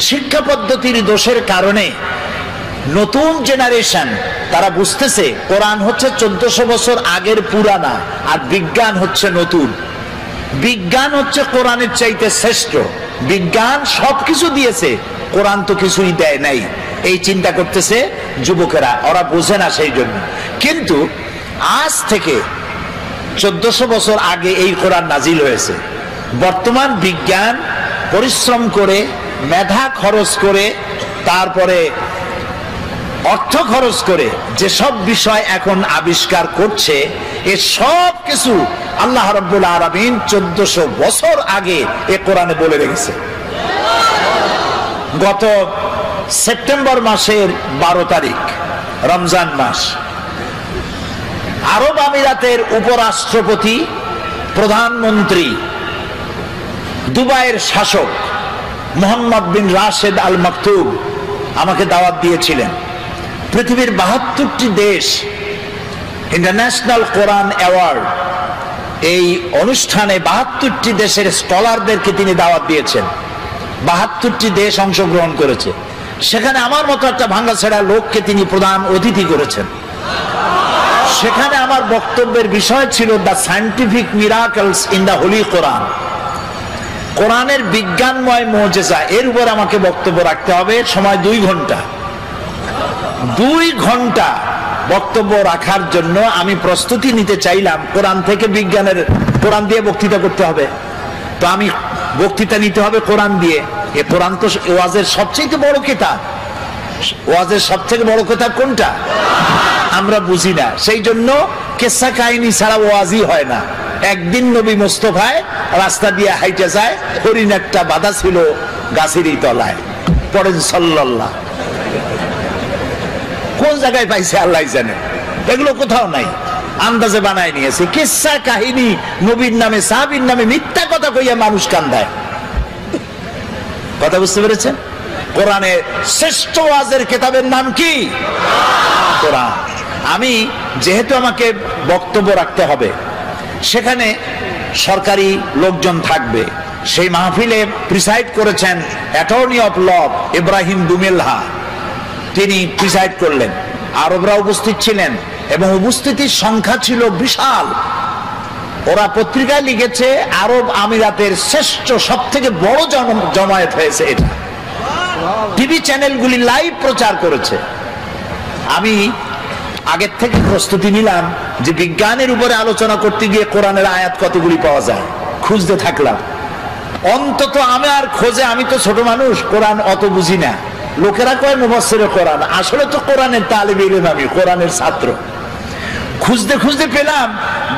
শিক্ষা পদ্ধতির দোষের কারণে নতুন জেনারেশন তারা বুঝতেছে কোরআন হচ্ছে 1400 বছর আগের পুরানা, আর বিজ্ঞান হচ্ছে নতুন। বিজ্ঞান হচ্ছে কোরআনের চাইতে শ্রেষ্ঠ। বিজ্ঞান সবকিছু দিয়েছে, কোরআন তো কিছুই দেয় নাই, এই চিন্তা করতেছে যুবকেরা, ওরা বোঝে না সেই জন্য। কিন্তু আজ থেকে 1400 বছর আগে এই কোরআন নাজিল হয়েছে। বর্তমান বিজ্ঞান পরিশ্রম করে, মেধা খরচ করে, তারপরে অর্থ খরচ করে যেসব বিষয় এখন আবিষ্কার করছে, এ সব কিছু আল্লাহ রাব্বুল আলামিন 1400 বছর আগে এ কোরআনে বলে রেখেছে। গত সেপ্টেম্বর মাসের 12 তারিখ, রমজান মাস, আরব আমিরাতের উপরাষ্ট্রপতি, প্রধানমন্ত্রী, দুবাইয়ের শাসক মোহাম্মদ বিন রাশেদ আল মাকতুম আমাকে দাওয়াত দিয়েছিলেন। পৃথিবীর 72টি দেশ ইন্টারন্যাশনাল কোরআন অ্যাওয়ার্ড, এই অনুষ্ঠানে 72টি দেশের স্কলারদেরকে তিনি দাওয়াত দিয়েছেন। 72টি দেশ অংশগ্রহণ করেছে। সেখানে আমার মতো একটা ভাঙ্গাছেড়া লোককে তিনি প্রধান অতিথি করেছেন। সেখানে আমার বক্তব্যের বিষয় ছিল the scientific miracles in the holy Quran, কোরআনের বিজ্ঞানময় মুজিজা। এর উপর আমাকে বক্তব্য রাখতে হবে, সময় 2 ঘন্টা। 2 ঘন্টা বক্তব্য রাখার জন্য আমি প্রস্তুতি নিতে চাইলাম। কোরআন থেকে বিজ্ঞানের, কোরআন দিয়ে বক্তৃতা করতে হবে, তো আমি বক্তৃতা নিতে হবে কোরআন দিয়ে। এ কোরআন তো ওয়াজের সবচেয়ে বড় কিতাব। ওয়াজের সবথেকে বড় কিতাব কোনটা আমরা বুঝি না, সেই জন্য কিসসা কাহিনী ছাড়া ওয়াজই হয় না। একদিন নবী মুস্তাফায় রাস্তা দিয়ে হাইটে যায়, হরিণ একটা বাধা ছিল গাছেরই তলায়, পড়েন সাল্লাল্লাহ। কোন জায়গায় পাইছে আল্লাহ জানে, এগুলো কোথাও নাই, আন্দাজে বানায় নিয়েছে। কিসসা কাহিনী নবীর নামে, সাহাবীর নামে মিথ্যা কথা কইয়া মানুষ কান্দায়। কথা বুঝতে পেরেছেন? কোরআনের শ্রেষ্ঠ ওয়াজের কিতাবের নাম কি? কোরআন। আমি যেহেতু আমাকে বক্তব্য রাখতে হবে, সেখানে সরকারি লোকজন থাকবে। সেই মাহফিলে প্রিসাইড করেছেন অ্যাটর্নি অফ ল ইব্রাহিম দুমেলহা, তিনি প্রিসাইড করলেন। আরবরা উপস্থিত ছিলেন এবং উপস্থিতির সংখ্যা ছিল বিশাল। ওরা পত্রিকায় লিখেছে আরব আমিরাতের শ্রেষ্ঠ, সব থেকে বড় জমায়েত হয়েছে এটা। টিভি চ্যানেলগুলি লাইভ প্রচার করেছে। আমি আগের থেকে প্রস্তুতি নিলাম যে বিজ্ঞানের উপরে আলোচনা করতে গিয়ে কোরআনের আয়াত কতগুলি পাওয়া যায়, খুঁজতে থাকলাম। অন্তত আমার খোঁজে, আমি তো ছোট মানুষ, কোরআন অত বুঝি না। লোকেরা কয় মুফাসসিরে কোরআন, আসলে তো কোরআনের তালিব ইলম, আমি কোরআনের ছাত্র। খুঁজতে খুঁজতে পেলাম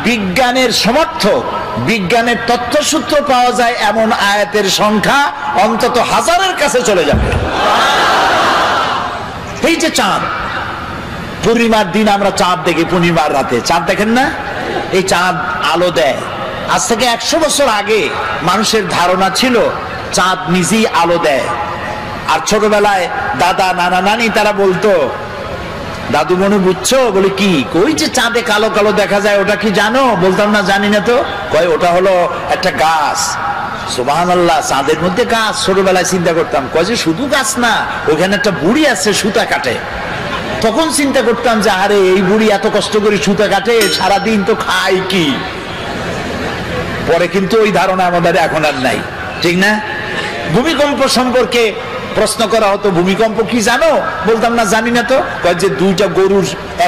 বিজ্ঞানের সমর্থক, বিজ্ঞানের তথ্যসূত্র পাওয়া যায় এমন আয়াতের সংখ্যা অন্তত 1000-এর কাছে চলে যাবে। এই যে চাঁদ, পূর্ণিমার দিন আমরা চাঁদ দেখি, পূর্ণিমার রাতে চাঁদ দেখেন না? এই চাঁদ আলো দেয়। আজ থেকে 100 বছর আগে মানুষের ধারণা ছিল চাঁদ নিজেই আলো দেয়। আর ছোটবেলায় দাদা, নানা, নানি তারা বলতো, দাদু মনে বুঝছো? বলে কি? কই যে চাঁদে কালো কালো দেখা যায়, ওটা কি জানো? বলতাম না, জানি না তো। কয় ওটা হলো একটা গাছ। সুবহানাল্লাহ, চাঁদের মধ্যে গাছ। ছোটবেলায় চিন্তা করতাম, কয় যে শুধু গাছ না, ওখানে একটা বুড়ি আছে সুতা কাটে। তখন চিন্তা করতাম যে আরে এই বুড়ি এত কষ্ট করে সুতা কাটে, সারাদিন তো খায় কি। পরে কিন্তু ওই ধারণা আমাদের এখন আর নাই, ঠিক না? ভূমিকম্প সম্পর্কে প্রশ্ন করা হতো, ভূমিকম্প কি জানো? বলতাম না, জানি না তো। কয় যে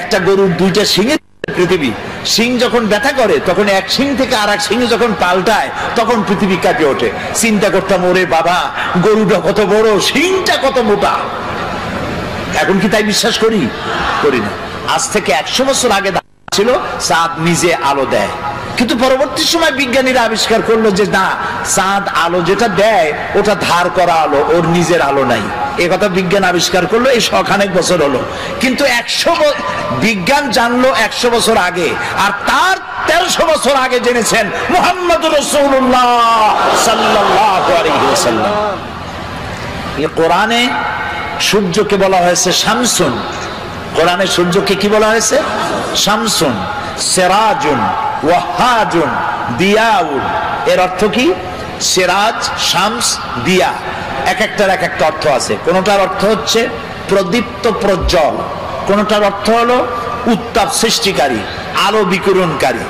একটা গরুর 2টা শিঙের পৃথিবী, শিং যখন ব্যথা করে তখন এক শিং থেকে আর এক শিঙে যখন পাল্টায় তখন পৃথিবী কাঁপে ওঠে। চিন্তা করতাম, ওরে বাবা, গরুটা কত বড়, শিংটা কত মোটা। এখন কি তাই বিশ্বাস করি? করি না। আজ থেকে 100 বছর আগে ছিল চাঁদ নিজে আলো দেয়, কিন্তু পরবর্তী সময় বিজ্ঞানীরা আবিষ্কার করলো যে না, চাঁদ আলো যেটা দেয় ওটা ধার করা আলো, ওর নিজের আলো নাই। এ কথা বিজ্ঞান আবিষ্কার করলো, এই 100 বছর হলো। কিন্তু বিজ্ঞান জানলো 100 বছর আগে, আর তার 1300 বছর আগে জেনেছেন মুহাম্মদুর রাসূলুল্লাহ সাল্লাল্লাহু আলাইহি ওয়াসাল্লাম। এই কোরআনে সূর্যকে বলা হয়েছে শামসুন। কোরআনে সূর্যকে কি বলা হয়েছে? শামসুন, সিরাজুন, ওয়াহাজুন, দিয়াউন। এর অর্থ কি? সিরাজ, শামস, দিয়া। এক একটার এক একটা অর্থ আছে। কোনটার অর্থ হচ্ছে প্রদীপ্ত প্রজ্জ্বল, কোনটার অর্থ হলো উত্তাপ সৃষ্টিকারী, আলো বিকিরণকারী।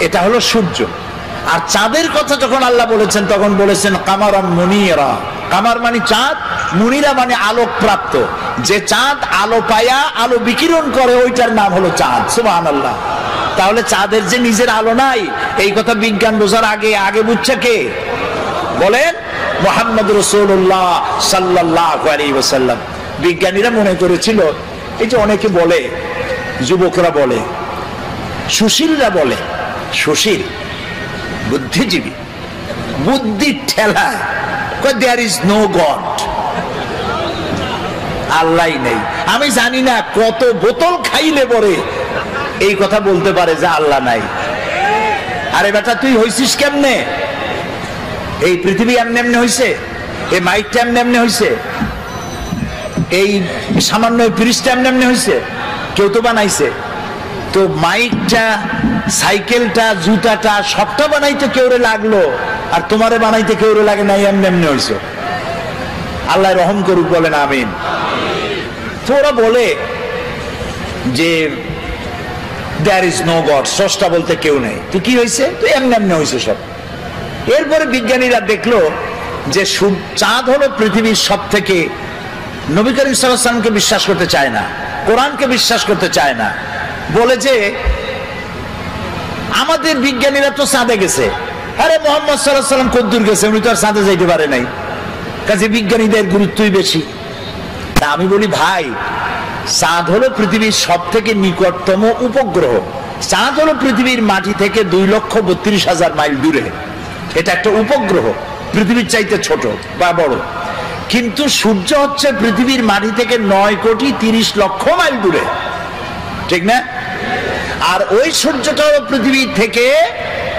এটা হলো সূর্য। আর চাঁদের কথা যখন আল্লাহ বলেছেন তখন বলেছেন কামারাম মুনিরা। কামার মানে চাঁদ, মুনিরা মানে আলোক প্রাপ্ত। যে চাঁদ আলো পায়া আলো বিকিরণ করে ওইটার নাম হলো চাঁদ। সুবহানাল্লাহ। তাহলে চাঁদের যে নিজের আলো নাই এই কথা বিজ্ঞান বোঝার আগে বুঝছে কে বলেন? মুহাম্মদ রাসূলুল্লাহ সাল্লাল্লাহু আলাইহি ওয়াসাল্লাম। বিজ্ঞানীরা মনে করেছিল, এই যে অনেকে বলে, যুবকরা বলে, সুশীলরা বলে, সুশীল বুদ্ধিজীবী, বুদ্ধির ঠেলায় দেয়ার ইজ নো গড, আল্লাহ নেই। আমি জানি না কত বোতল খাইলে পরে এই কথা বলতে পারে যে আল্লাহ নাই। আরে বেটা তুই হইছিস কেমনে? এই পৃথিবী এমনি এমনি হইছে? এই মাইকটা এমনি এমনি হইছে? এই সামান্য ব্রিজটা এমনি এমনি হইছে? কেউ তো বানাইছে। তো মাইকটা, সাইকেলটা, জুতাটা সবটা বানাইতে কেউরে লাগলো, আর তোমারে বানাইতে কেউরে লাগে নাই, এমনি এমনি হইছে। আল্লাহ রহম করুক, বলেন আমিন। তো ওরা বলে যে দেয়ার ইজ নো গড, স্রষ্টা বলতে কেউ নেই। তো কি হয়েছে? তো এমনি এমনি হয়েছে সব। এরপরে বিজ্ঞানীরা দেখলো যে চাঁদ হলো পৃথিবীর সব থেকে, নবী করিম সাল্লাল্লাহু আলাইহি ওয়াসাল্লামকে বিশ্বাস করতে চায় না, কোরআনকে বিশ্বাস করতে চায় না, বলে যে আমাদের বিজ্ঞানীরা তো চাঁদে গেছে। আরে মুহাম্মদ সাল্লাল্লাহু আলাইহি ওয়াসাল্লাম কদ্দুর গেছে, উনি তো আর চাঁদে যাইতে পারে নাই, কাজে বিজ্ঞানীদের গুরুত্বই বেশি। তা আমি বলি ভাই, চাঁদ হলো পৃথিবীর সব থেকে নিকটতম উপগ্রহ। চাঁদ হলো পৃথিবীর মাটি থেকে 2,32,000 মাইল দূরে। এটা একটা উপগ্রহ, পৃথিবীর চাইতে ছোট বা বড়। কিন্তু সূর্য হচ্ছে পৃথিবীর মাটি থেকে 9,30,00,000 মাইল দূরে, ঠিক না? আর ওই সূর্যটা হলো পৃথিবীর থেকে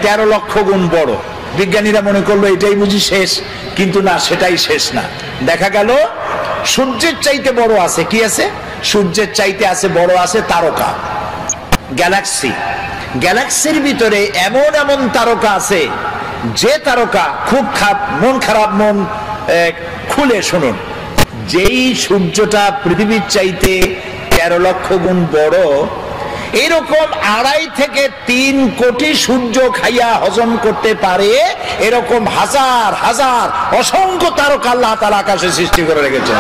13 লক্ষ গুণ বড়। বিজ্ঞানীরা মনে করলো এটাই বুঝি শেষ, কিন্তু না, সেটাই শেষ না। দেখা গেল সূর্যের চাইতে বড় আছে, কি আছে? সূর্যের চাইতে আছে বড় আছে তারকা, গ্যালাক্সি। গ্যালাক্সির ভিতরে এমন এমন তারকা আছে, যে তারকা খুব মন খারাপ, মন খুলে শুনুন, যেই সূর্যটা পৃথিবীর চাইতে 13 লক্ষ গুণ বড়, এরকম 2.5 থেকে 3 কোটি সূর্য খাইয়া হজম করতে পারে এরকম হাজার হাজার অসংখ্য তারকা আল্লাহ তাআলা আকাশে সৃষ্টি করে রেখেছে।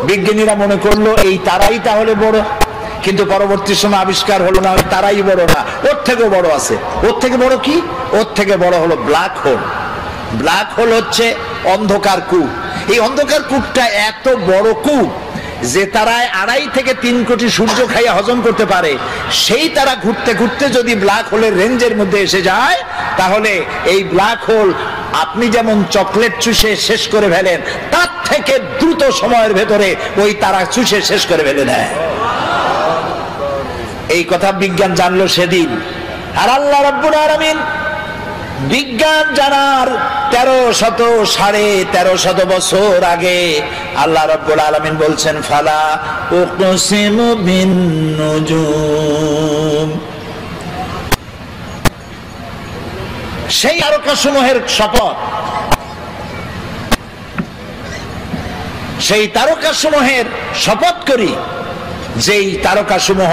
বিজ্ঞানীরা মনে করলো এই তারাই তাহলে বড়, কিন্তু পরবর্তী সময় আবিষ্কার হলো না, ওই তারাই বড় না, ওর থেকেও বড় আছে। ওর থেকে বড় কি? ওর থেকে বড় হলো ব্ল্যাক হোল। ব্ল্যাক হোল হচ্ছে অন্ধকার কূপ। এই অন্ধকার কূপটা এত বড় কূপ যে তারায় 2.5 থেকে 3 কোটি সূর্য খাইয়া হজম করতে পারে। সেই তারা ঘুরতে ঘুরতে যদি ব্ল্যাক হোলের রেঞ্জের মধ্যে এসে যায়, তাহলে এই ব্ল্যাক হোল আপনি যেমন চকলেট চুষে শেষ করে ফেলেন, তার থেকে দ্রুত সময়ের ভেতরে ওই তারা চুষে শেষ করে ফেলে দেয়। এই কথা বিজ্ঞান জানলো সেদিন। আর আল্লাহ রাব্বুল আলামিন বিজ্ঞান জানার 1300 বছর আগে আল্লাহ রাব্বুল আলামিন বলছেন ফালা উকসিমু বিন নুজুম, সেই তারকাসমূহের শপথ, সেই তারকাসমূহের শপথ করি যেই তারকাসমূহ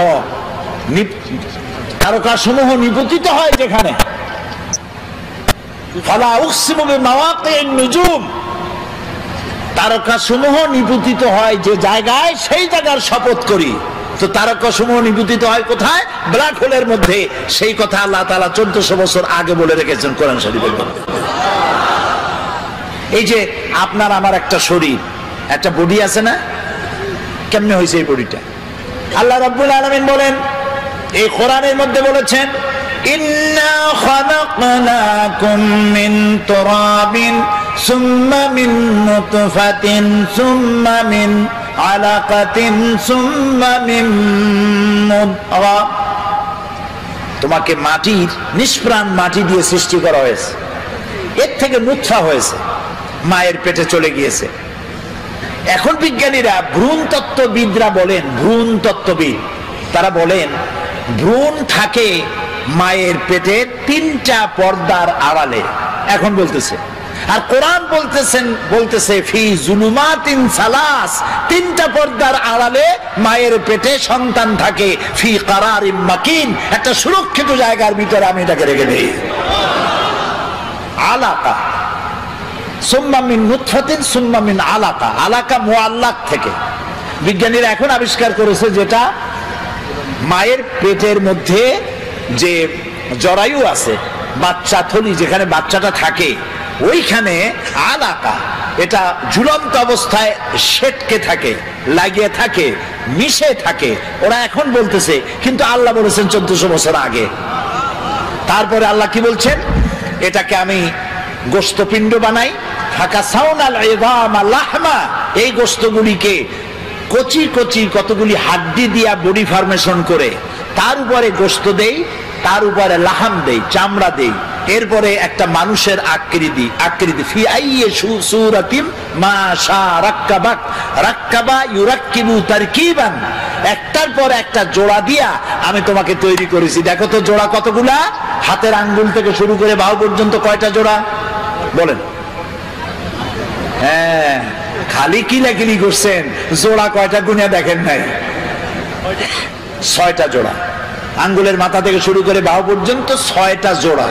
নিপতিত হয় যেখানে। ফালা উকসিমু বিমাওয়াকিন নুজুম, তারকাসমূহ নিপতিত হয় যে জায়গায়, সেই জায়গার শপথ করি। তো তারকাসমূহ নিপতিত হয় কোথায়? ব্ল্যাক হোলের মধ্যে। সেই কথা আল্লাহ তাআলা 1400 বছর আগে বলে রেখেছেন কোরআন শরীফের মধ্যে। এই যে আপনার আমার একটা শরীর, একটা বডি আছে না? কেমনে হয়েছে এই বডিটা? আল্লাহ রাব্বুল আলামিন বলেন, এই কোরআনের মধ্যে বলেছেন ইন্না খালাকনাকুম মিন তুরাবিন সুম্মা মিন নুতফাতিন সুম্মা মিন আলাকাতিন সুম্মা মিন মুদগা। তোমাকে মাটির, নিষ্প্রাণ মাটি দিয়ে সৃষ্টি করা হয়েছে, এর থেকে নুতফা হয়েছে, মায়ের পেটে চলে গিয়েছে। এখন বিজ্ঞানীরা, ভ্রূণতত্ত্ববিদরা বলেন, ভ্রূণতত্ত্ববিদ তারা বলেন ভ্রূণ থাকে মায়ের পেটে 3টা পর্দার আড়ালে। এখন বলতেছে আর কোরআন বলতেছে ফি জুলুমাতিন সালাস, তিনটা পর্দার আড়ালে মায়ের পেটে সন্তান থাকে, ফি কারারিম মাকিন, একটা সুরক্ষিত জায়গার ভিতরে আমি এটাকে রেখে দেই। আলাকা সুম্মা মিন নুতফাতিন সুম্মা মিন আলাকা, আলাকা মুআল্লাক থেকে। বিজ্ঞানীরা এখন আবিষ্কার করেছে যেটা মায়ের পেটের মধ্যে যে জরায়ু আছে, বাচ্চা থলি যেখানে বাচ্চাটা থাকে, ওইখানে আলাকা, এটা ঝুলন্ত অবস্থায় সেটকে থাকে, লাগিয়ে থাকে, মিশে থাকে। ওরা এখন বলতেছে, কিন্তু আল্লাহ বলেছেন 1400 বছর আগে। তারপরে আল্লাহ কি বলছেন, এটাকে আমি গোশতপিণ্ড বানাই, ফাকাসাউনাল ইযামা লাহমা, এই গোশতগুলিকে কচি কচি কতগুলি হাড্ডি দিয়া বডি ফরমেশন করে তার উপরে গোশত দেই, তার উপরে লাহাম দেই, চামড়া দেই, এরপরে একটা মানুষের আকৃতি ফি আইয়ি সূরাতিম মা শা রাক্কাবাক, রাক্কাবা ইউরাক্কিবু তারকিবান, একটার পর একটা জোড়া দিয়া আমি তোমাকে তৈরি করেছি। দেখো তো জোড়া কতগুলা, হাতের আঙ্গুল থেকে শুরু করে বাহু পর্যন্ত কয়টা জোড়া বলেন? হ্যাঁ, খালি কিলাকিলি করছেন, জোড়া কয়টা গুনিয়া দেখেন নাই? 6টা জোড়া। আঙ্গুলের মাথা থেকে শুরু করে বাহু পর্যন্ত 6টা জোড়া।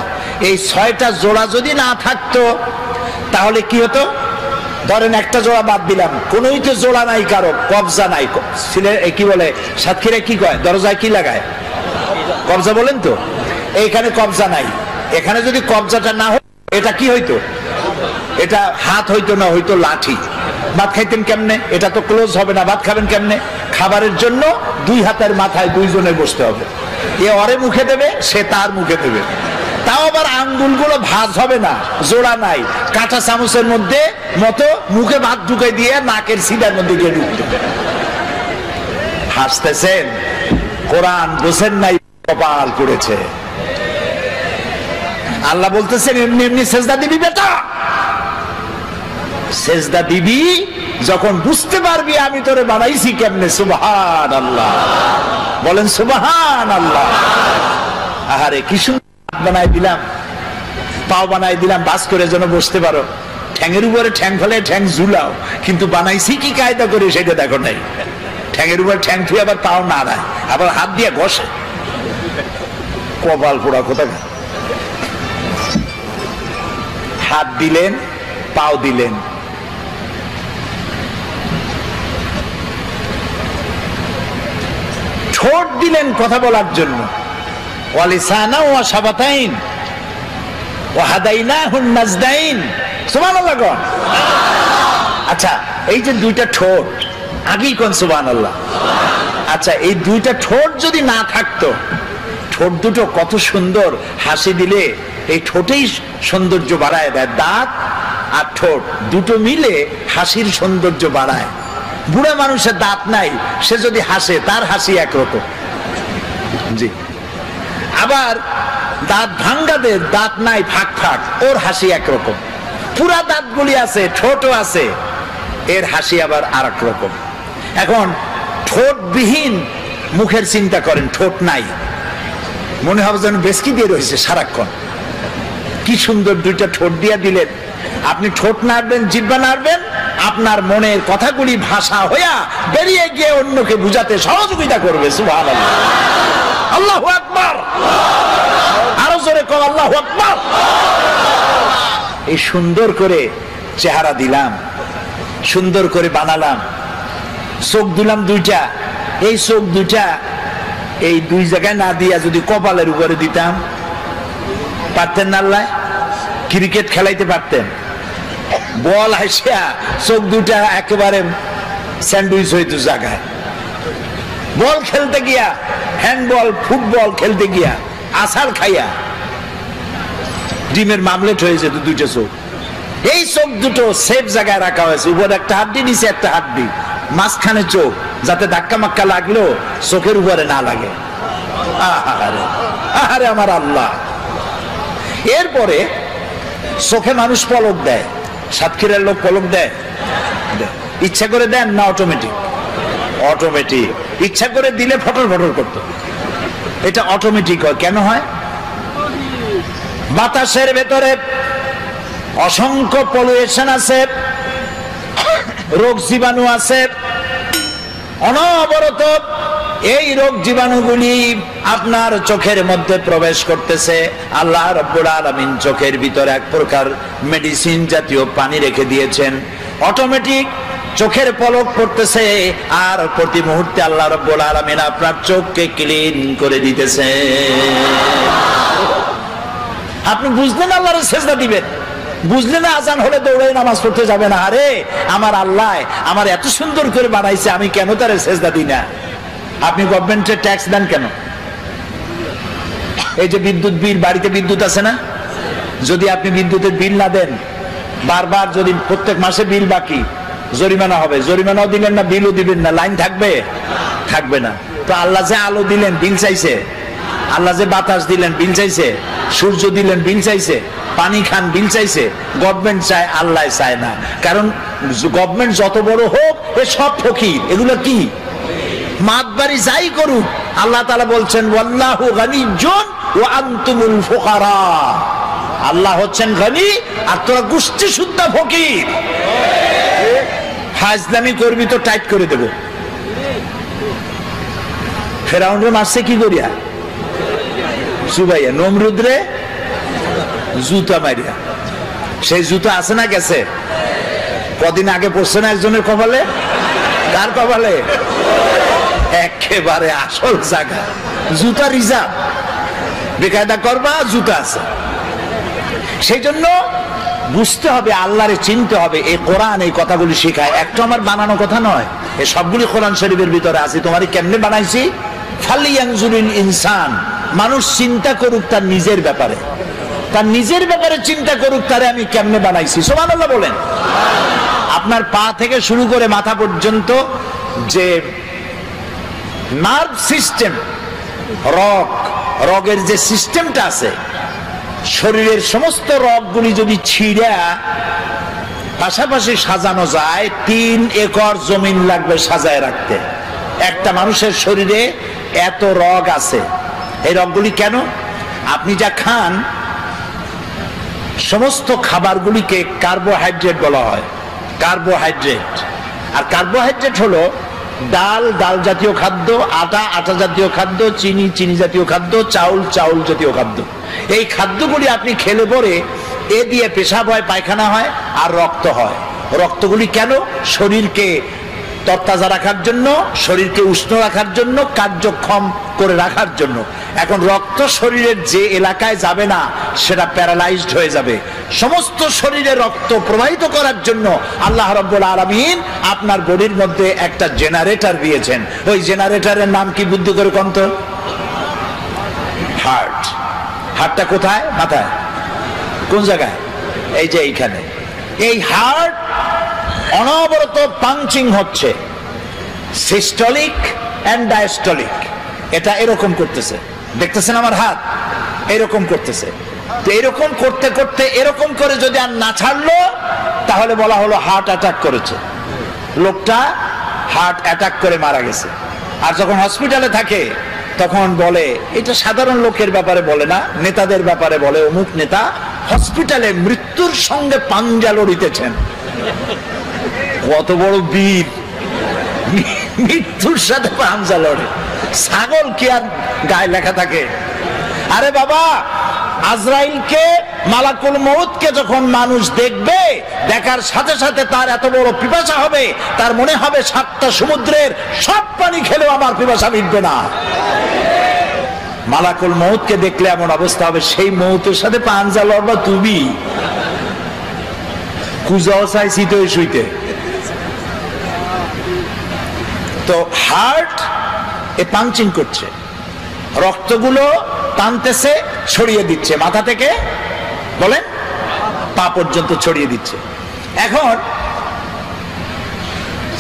এই 6টা জোড়া যদি না থাকতো তাহলে কি হতো? ধরেন একটা জোড়া বাদ দিলাম, কোনোই তো জোড়া নাই, কারো কবজা নাই। কি বলে সাতক্ষীরা কি কয়, দরজায় কি লাগায়? কবজা বলেন তো। এইখানে কবজা নাই, এখানে যদি কবজাটা না হতো এটা কি হইতো? এটা হাত হইতো না, হইতো লাঠি। ভাত খাইতেন কেমনে? এটা তো ক্লোজ হবে না, ভাত খাবেন কেমনে? খাবারের জন্য 2 হাতের মাথায় 2 জনে বসতে হবে, এ ওরে মুখে দেবে, সে তার মুখে দেবে। তাও আবার আঙ্গুলগুলো ভাঁজ হবে না, জোড়া নাই, কাঁটা চামচের মধ্যে মতো মুখে ভাত ঢুকে দিয়ে নাকের সিধার মধ্যে গিয়ে ঢুকতে। হাসতেছেন, কোরআন বোঝেন নাই, কপাল করেছে। আল্লাহ বলতেছেন এমনি এমনি সেজদা দিবি বেটা, সেজদা দিবি যখন বুঝতে পারবি আমি তোরে বানাইছি কেমনে। সুবহানাল্লাহ, বলেন সুবহানাল্লাহ। আহারে কি সুন্দর বানাই দিলাম, পাও বানাই দিলাম বাস করে যেন বসতে পারো, ঠ্যাঙের উপরে ঠ্যাং ফেলে ঠ্যাং ঝুলাও, কিন্তু বানাইছি কি কায়দা করে সেটা দেখো নাই। ঠ্যাঙের উপরে ঠ্যাং থুয়ে আবার পাও নাড়ায়, আবার হাত দিয়ে ঘষে, কপাল পোড়া কোথায়। হাত দিলেন, পাও দিলেন, ঠোঁট দিলেন কথা বলার জন্য, ওয়ালিসানা ওয়া শাফাতাইন ওয়া হাদাইনাহুন নাজদাইন। সুবহানাল্লাহ গো। আচ্ছা, এই যে 2টা ঠোঁট, আগেই কোন সুবহানাল্লাহ। আচ্ছা, এই 2টা ঠোঁট যদি না থাকতো, ঠোঁট দুটো কত সুন্দর, হাসি দিলে এই ঠোঁটেই সৌন্দর্য বাড়ায় দেয়। দাঁত আর ঠোঁট দুটো মিলে হাসির সৌন্দর্য বাড়ায়। বুড়া মানুষের দাঁত নাই, সে যদি হাসে তার হাসি একরকম। জি, আবার দাঁত ভাঙ্গাদের দাঁত নাই, ফাঁক ফাঁক, ওর হাসি একরকম। পুরা দাঁতগুলি আছে, ঠোঁটও আছে, এর হাসি আবার আর এক রকম। এখন ঠোঁটবিহীন মুখের চিন্তা করেন, ঠোঁট নাই, মনে হবে যেন বেসকি দিয়ে রয়েছে সারাক্ষণ। কি সুন্দর 2টা ঠোঁট দিয়া দিলেন। আপনি ঠোঁট নাড়বেন, জিহ্বা নাড়বেন, আপনার মনের কথাগুলি ভাষা হইয়া বেরিয়ে গিয়ে অন্যকে বুঝাতে সহযোগিতা করবে। সুবহানাল্লাহ, আল্লাহু আকবার, আরো জোরে কও আল্লাহু আকবার। এই সুন্দর করে চেহারা দিলাম, সুন্দর করে বানালাম, চোখ দিলাম 2টা, এই চোখ 2টা এই 2 জায়গায় না দিয়া যদি কপালের উপরে দিতাম, পারতেন না? আল্লাহ ক্রিকেট খেলাইতে পারতেন, বল হাসিয়া চোখ 2টা একেবারে স্যান্ডউইচ হইতো জায়গায়। বল খেলতে গিয়া, হ্যান্ডবল ফুটবল খেলতে গিয়া আছাড় খাইয়া ডিমের মামলেট হয়ে যেত 2টা চোখ। এই চোখ দুটো সেফ জায়গায় রাখা হয়েছে, উপরে একটা হাড্ডি, নিচে একটা হাড্ডি, মাঝখানে চোখ, যাতে ধাক্কা মাক্কা লাগলেও চোখের উপরে না লাগে। আহারে আহারে আমার আল্লাহ। এরপরে চোখে মানুষ পলক দেয়, সাতক্ষীরার লোক পলক দেয়, ইচ্ছা করে দেন না অটোমেটিক? অটোমেটিক। ইচ্ছা করে দিলে ফটর ফটর করতো, এটা অটোমেটিক হয়। কেন হয়? বাতাসের ভেতরে অসংখ্য পলিউশন আছে, রোগ জীবাণু আছে, অনবরত এই রোগ জীবাণুগুলি আপনার চোখের মধ্যে প্রবেশ করতেছে। আল্লাহ রাব্বুল আলামিন চোখের ভিতরে এক প্রকার মেডিসিন জাতীয় পানি রেখে দিয়েছেন, অটোমেটিক চোখের পলক পড়তেছে, আর প্রতি মুহূর্তে আল্লাহ রাব্বুল আলামিন আপনার চোখকে ক্লিন করে দিতেছে। আপনি বুঝলেন আল্লাহর সেজদা দিবেন, বুঝলেন না আজান হলে দৌড়ে নামাজ পড়তে যাবে না। আরে আমার আল্লাহ আমার এত সুন্দর করে বানাইছে, আমি কেন তার সেজদা দিই না? আপনি গভর্নমেন্টের ট্যাক্স দেন কেন? এই যে বিদ্যুৎ বিল, বাড়িতে বিদ্যুৎ আছে না, যদি আপনি বিদ্যুতের বিল না দেন, বারবার যদি প্রত্যেক মাসে বিল বাকি, জরিমানা হবে। জরিমানাও দিলেন না, বিলও দিবেন না, লাইন থাকবে? থাকবে না। তো আল্লাহ যে আলো দিলেন বিল চাইছে, আল্লাহ যে বাতাস দিলেন বিল চাইছে, সূর্য দিলেন বিল চাইছে, পানি খান বিল চাইছে। গভর্নমেন্ট চায়, আল্লাহ চায় না। কারণ গভর্নমেন্ট যত বড় হোক এ সব ফকির, এগুলো কি মাতবাড়ি যাই করুক, আল্লাহ তাআলা বলছেন ওয়াল্লাহু গানিয়্যুন ওয়া আনতুমুল ফুকারা। আল্লাহ হচ্ছেন গনি আর তোরা গোষ্ঠী শুদ্ধ ফকির। ফাজলামি করবি তো টাইট করে দেব। ফেরাউনরে মারছে কি করিয়া? সুবাইয়া। নমরুদরে জুতা মারিয়া। সেই জুতা আছে না গেছে? কদিন আগে পড়ছে না একজনের কপালে? কার কপালে? একেবারে আসল জায়গা, জুতা রিজার্ভ, বেকায়দা করবা, জুতা আছে। সেই জন্য বুঝতে হবে, আল্লাহরে চিনতে হবে। এই কোরআন এই কথাগুলি শেখায়, একটা আমার বানানো কথা নয়, এই সবগুলি কোরআন শরীফের ভিতরে আছে। তোমার কেমনে বানাইছি? ফালিয়ানজুরিল ইনসান, মানুষ চিন্তা করুক তার নিজের ব্যাপারে, তার নিজের ব্যাপারে চিন্তা করুক, তারে আমি কেমনে বানাইছি। সুবহানাল্লাহ বলেন। আপনার পা থেকে শুরু করে মাথা পর্যন্ত যে নার্ভ সিস্টেম, রগের যে সিস্টেমটা আছে, শরীরের সমস্ত রগগুলি যদি ছিঁড়া পাশাপাশি সাজানো যায়, 3 একর জমিন লাগবে সাজায় রাখতে। একটা মানুষের শরীরে এত রগ আছে। এই রগগুলি কেন? আপনি যা খান সমস্ত খাবারগুলিকে কার্বোহাইড্রেট বলা হয়, কার্বোহাইড্রেট। আর কার্বোহাইড্রেট হলো ডাল, ডাল জাতীয় খাদ্য, আটা, আটা জাতীয় খাদ্য, চিনি, চিনি জাতীয় খাদ্য, চাউল, চাউল জাতীয় খাদ্য। এই খাদ্যগুলি আপনি খেলে পরে এ দিয়ে পেশাব হয়, পায়খানা হয়, আর রক্ত হয়। রক্তগুলি কেন? শরীরকে তরতাজা রাখার জন্য, শরীরকে উষ্ণ রাখার জন্য, কার্যক্ষম করে রাখার জন্য। এখন রক্ত শরীরের যে এলাকায় যাবে না সেটা প্যারালাইজড হয়ে যাবে। সমস্ত শরীরে রক্ত প্রবাহিত করার জন্য আল্লাহ রাব্বুল আলামিন আপনার বডির মধ্যে একটা জেনারেটর দিয়েছেন। ওই জেনারেটরের নাম কি বুদ্ধি করে কোন তো? হার্ট। হার্টটা কোথায়? মাথায়। কোন জায়গায়? এই যে এইখানে। এই হার্ট অনবরত পাঞ্চিং হচ্ছে, সিস্টোলিক এন্ড ডায়াস্টোলিক। এটা এরকম করতেছে, দেখতেছেন আমার হাত এরকম করতেছে। তো এরকম করতে করতে এরকম করে যদি আর না ছাড়লো তাহলে বলা হলো হার্ট অ্যাটাক করেছে, লোকটা হার্ট অ্যাটাক করে মারা গেছে। আর যখন হসপিটালে থাকে তখন বলে, এটা সাধারণ লোকের ব্যাপারে বলে না, নেতাদের ব্যাপারে বলে, অমুক নেতা হসপিটালে মৃত্যুর সঙ্গে পাঞ্জা লড়িতেছেন। কত বড় বীর, মৃত্যুর সাথে পাঞ্জা লড়ে। ছাগল কি আর গায়ে লেখা থাকে? আরে বাবা, আজরাইলকে, মালাকুল মউতকে যখন মানুষ দেখবে, দেখার সাথে সাথে তার এত বড় পিপাসা হবে, তার মনে হবে 7টা সমুদ্রের সব পানি খেলেও আমার পিপাসা মিটবে না। মালাকুল মউতকে দেখলে এমন অবস্থা হবে, সেই মউতের সাথে পাঞ্জা লড়বা তুমি। কুজাও চাইছি তো শুইতে। তো হার্ট এ পাঞ্চিং করছে, রক্তগুলো টানতেছে, ছড়িয়ে দিচ্ছে, মাথা থেকে বলেন পা পর্যন্ত ছড়িয়ে দিচ্ছে। এখন